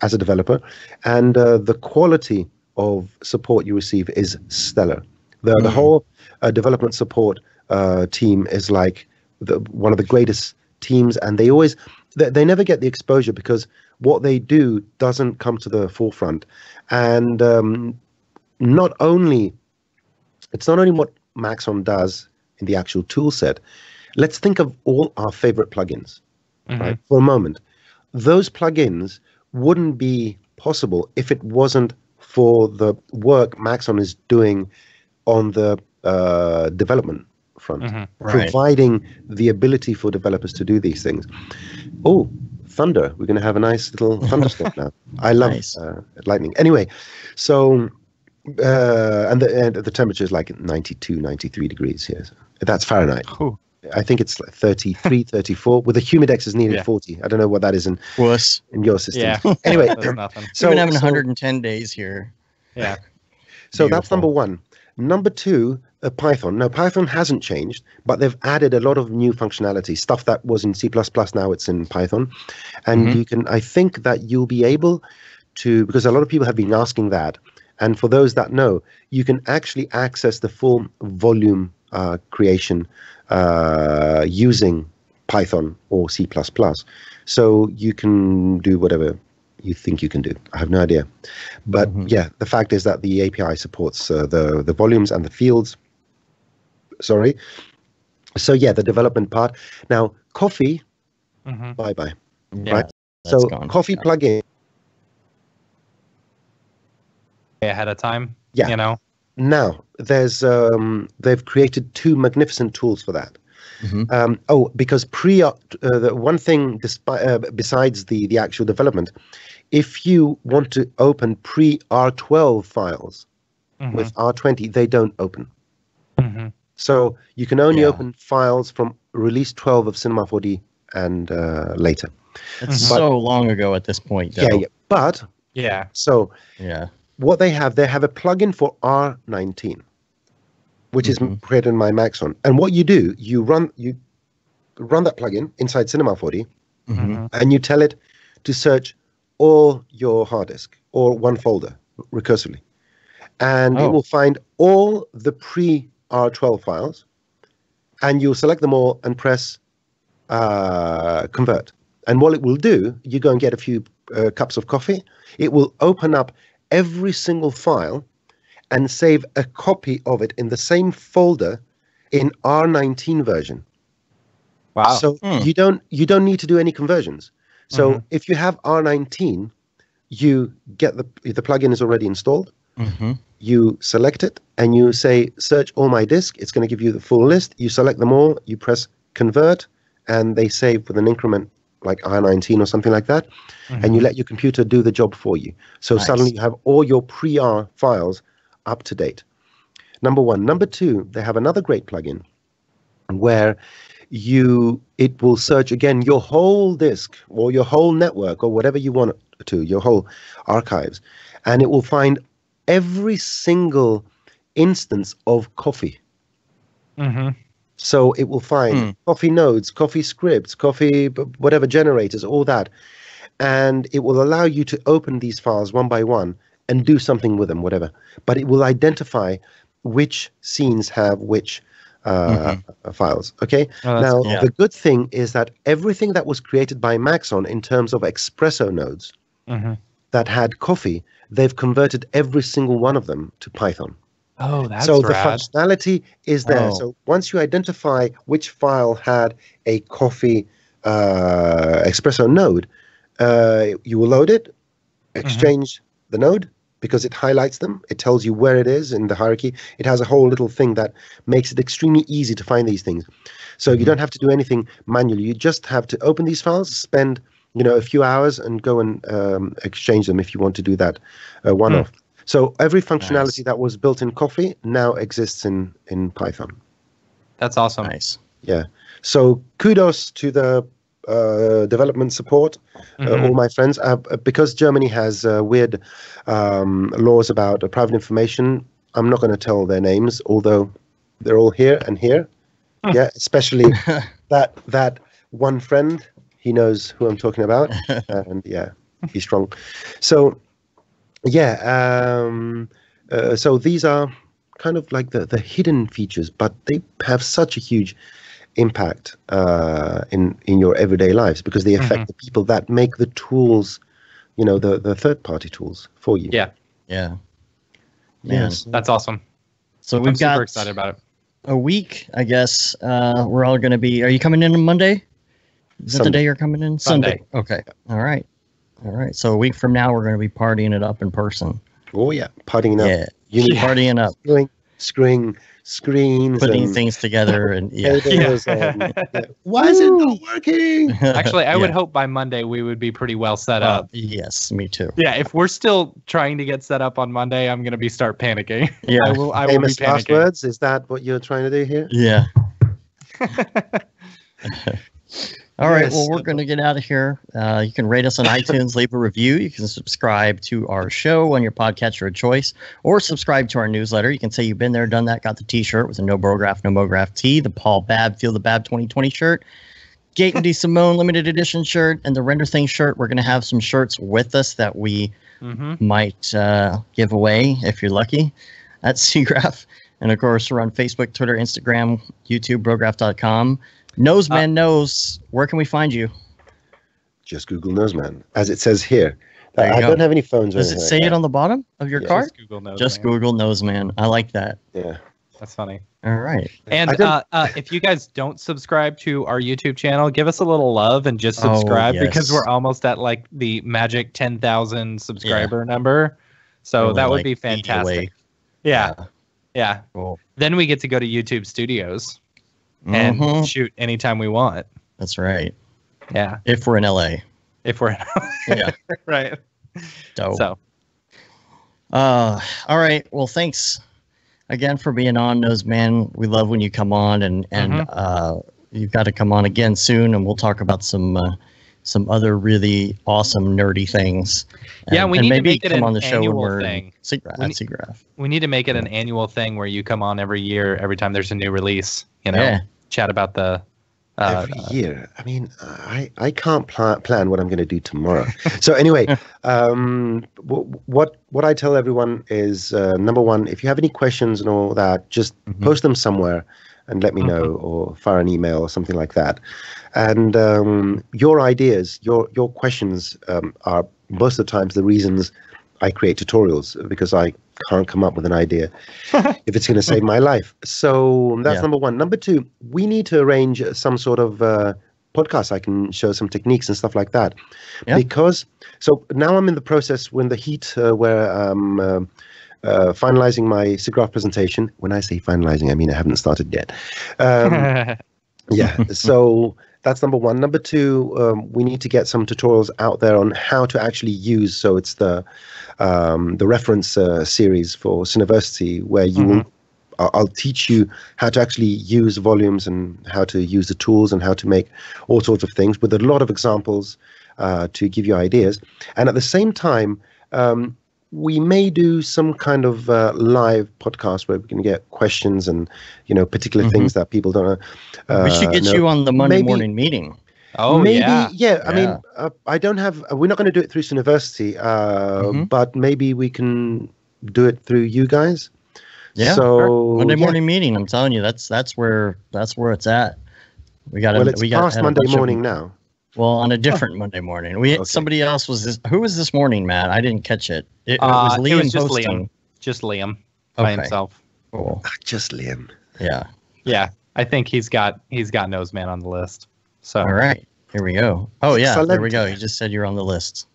as a developer, and the quality of support you receive is stellar. The whole development support team is like one of the greatest teams, and they never get the exposure because what they do doesn't come to the forefront. And it's not only what Maxon does in the actual tool set, let's think of all our favorite plugins, right? For a moment. Those plugins wouldn't be possible if it wasn't for the work Maxon is doing on the development front, providing the ability for developers to do these things. Oh, thunder. We're going to have a nice little thunderstorm now. I love lightning. Anyway, so, and the temperature is like 92, 93 degrees here. That's Fahrenheit. Ooh. I think it's like 33, 34. With the humidex is nearly 40. I don't know what that is in your system. Yeah. Anyway, so we're having 110 days here. Yeah. So that's number one. Number two, Python. Now, Python hasn't changed, but they've added a lot of new functionality, stuff that was in C++, now it's in Python. And you can, I think that you'll be able to, because a lot of people have been asking that, and for those that know, you can actually access the full volume creation using Python or C++. So you can do whatever you think you can do. I have no idea. But yeah, the fact is that the API supports the volumes and the fields. Sorry. So yeah, the development part. Now, Coffee, bye-bye. Yeah, right? So Coffee plugin. Ahead of time, yeah. You know? Now, there's they've created two magnificent tools for that. Because the one thing besides the actual development, if you want to open pre-R12 files with R20, they don't open. So you can only open files from release 12 of Cinema 4D and later. It's so long ago at this point, though. Yeah. But so what they have a plugin for R19. Which is created in my Maxon. And what you do, you run that plugin inside Cinema 4D, and you tell it to search all your hard disk or one folder recursively. And it will find all the pre-R12 files, and you'll select them all and press convert. And what it will do, you go and get a few cups of coffee. It will open up every single file and save a copy of it in the same folder in R19 version. Wow. So you don't need to do any conversions. So if you have R19, you get the plugin is already installed. You select it and you say search all my disk. It's going to give you the full list. You select them all, you press convert, and they save with an increment like R19 or something like that. And you let your computer do the job for you. So suddenly you have all your pre-R files up to date. Number one. Number two, they have another great plugin where it will search again your whole disk or your whole network or whatever you want it to, your whole archives, and it will find every single instance of Coffee. So it will find Coffee nodes, Coffee scripts, Coffee whatever generators, all that, and it will allow you to open these files one by one and do something with them, whatever. But it will identify which scenes have which files. Okay. Now, the good thing is that everything that was created by Maxon in terms of espresso nodes that had Coffee, they've converted every single one of them to Python. Oh, that's so rad. The functionality is there. So once you identify which file had a Coffee espresso node, you will load it, exchange the node, because it highlights them. It tells you where it is in the hierarchy. It has a whole little thing that makes it extremely easy to find these things. So you don't have to do anything manually. You just have to open these files, spend a few hours, and go and exchange them if you want to do that one-off. So every functionality that was built in Coffee now exists in Python. That's awesome. Nice. Yeah. So kudos to the development support, all my friends. Because Germany has weird laws about private information, I'm not going to tell their names, although they're all here and here. Yeah, especially that one friend. He knows who I'm talking about, and yeah, he's strong. So yeah, so these are kind of like the hidden features, but they have such a huge impact in your everyday lives, because they affect the people that make the tools, the third-party tools for you. Yeah. Man, that's awesome. So I'm super excited about it. a week, I guess. We're all going to be. Are you coming in on Monday? Is that the day you're coming in? Sunday. Okay. All right. So a week from now, we're going to be partying it up in person. Oh yeah, partying up. Yeah. Partying up. Screwing screens, putting things together, and why is it not working? Actually, I would hope by Monday we would be pretty well set up. Yes, me too. Yeah, if we're still trying to get set up on Monday, I'm gonna start panicking. Yeah, I will be Famous panicking. last words. Is that what you're trying to do here? Yeah. All right, well, we're going to get out of here. You can rate us on iTunes, leave a review. You can subscribe to our show on your podcatcher of choice, or subscribe to our newsletter. You can say you've been there, done that, got the T-shirt with a No Brograph, No Mograph tee, the Paul Babb, Feel the Babb 2020 shirt, Gate and D. Simone limited edition shirt, and the Render Thing shirt. We're going to have some shirts with us that we might give away if you're lucky at Siggraph. And, of course, we're on Facebook, Twitter, Instagram, YouTube, Brograph.com. Noseman knows. Where can we find you? Just Google Noseman, as it says here. I don't have any phones. Does it say it on the bottom of your card? Just Google Noseman. Just Google Noseman. I like that. Yeah. That's funny. All right. And if you guys don't subscribe to our YouTube channel, give us a little love and just subscribe because we're almost at like the magic 10,000 subscriber number. So that would be fantastic. Yeah. Cool. Then we get to go to YouTube Studios and shoot anytime we want. That's right. Yeah. If we're in LA. Yeah. Right. Dope. So. All right. Well, thanks again for being on, Noseman. We love when you come on, and you've got to come on again soon, and we'll talk about some other really awesome nerdy things. And, we need to make it come an on the show annual thing. Siggraph. We need to make it an annual thing where you come on every year, every time there's a new release. You know, chat about the. Every year. I mean, I can't plan what I'm going to do tomorrow. So anyway, what I tell everyone is, number one, if you have any questions and all that, just post them somewhere and let me know, or fire an email or something like that. And your ideas, your questions are most of the times the reasons I create tutorials, because I can't come up with an idea if it's going to save my life. So that's number one. Number two, we need to arrange some sort of podcast. I can show some techniques and stuff like that. Because, so now I'm in the process when the heat where I'm finalizing my Siggraph presentation. When I say finalizing, I mean I haven't started yet. So that's number one. Number two, we need to get some tutorials out there on how to actually use. So it's the reference series for Cineversity, where you will, I'll teach you how to actually use volumes and how to use the tools and how to make all sorts of things with a lot of examples to give you ideas. And at the same time, we may do some kind of live podcast where we can get questions and, particular things that people don't know. We should get you on the Monday morning meeting. Oh, maybe, I mean, I don't have. We're not going to do it through Cineversity, but maybe we can do it through you guys. Yeah. So Monday morning meeting. I'm telling you, that's where it's at. We got. Well, it's past Monday morning now. Well, on a different Monday morning, somebody else was this. Who was this morning, Matt? I didn't catch it. It was Liam. It was just hosting. Liam. Just Liam by himself. Cool. Just Liam. Yeah. Yeah. I think he's got Noseman on the list. So. All right. Here we go. Oh yeah. There we go. You just said you're on the list.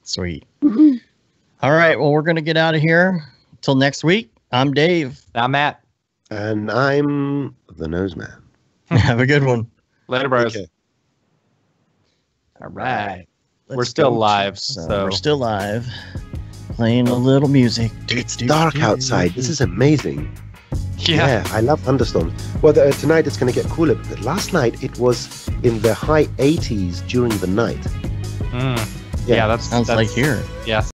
Sweet. All right. Well, we're gonna get out of here. Till next week. I'm Dave. I'm Matt. And I'm the Noseman. Have a good one. Later, bros. Okay. All right. We're still live. So we're still live. Playing a little music. It's dark outside. This is amazing. Yeah, I love thunderstorms. Well, tonight it's going to get cooler. But last night it was in the high 80s during the night. Yeah, that sounds like here. Yeah.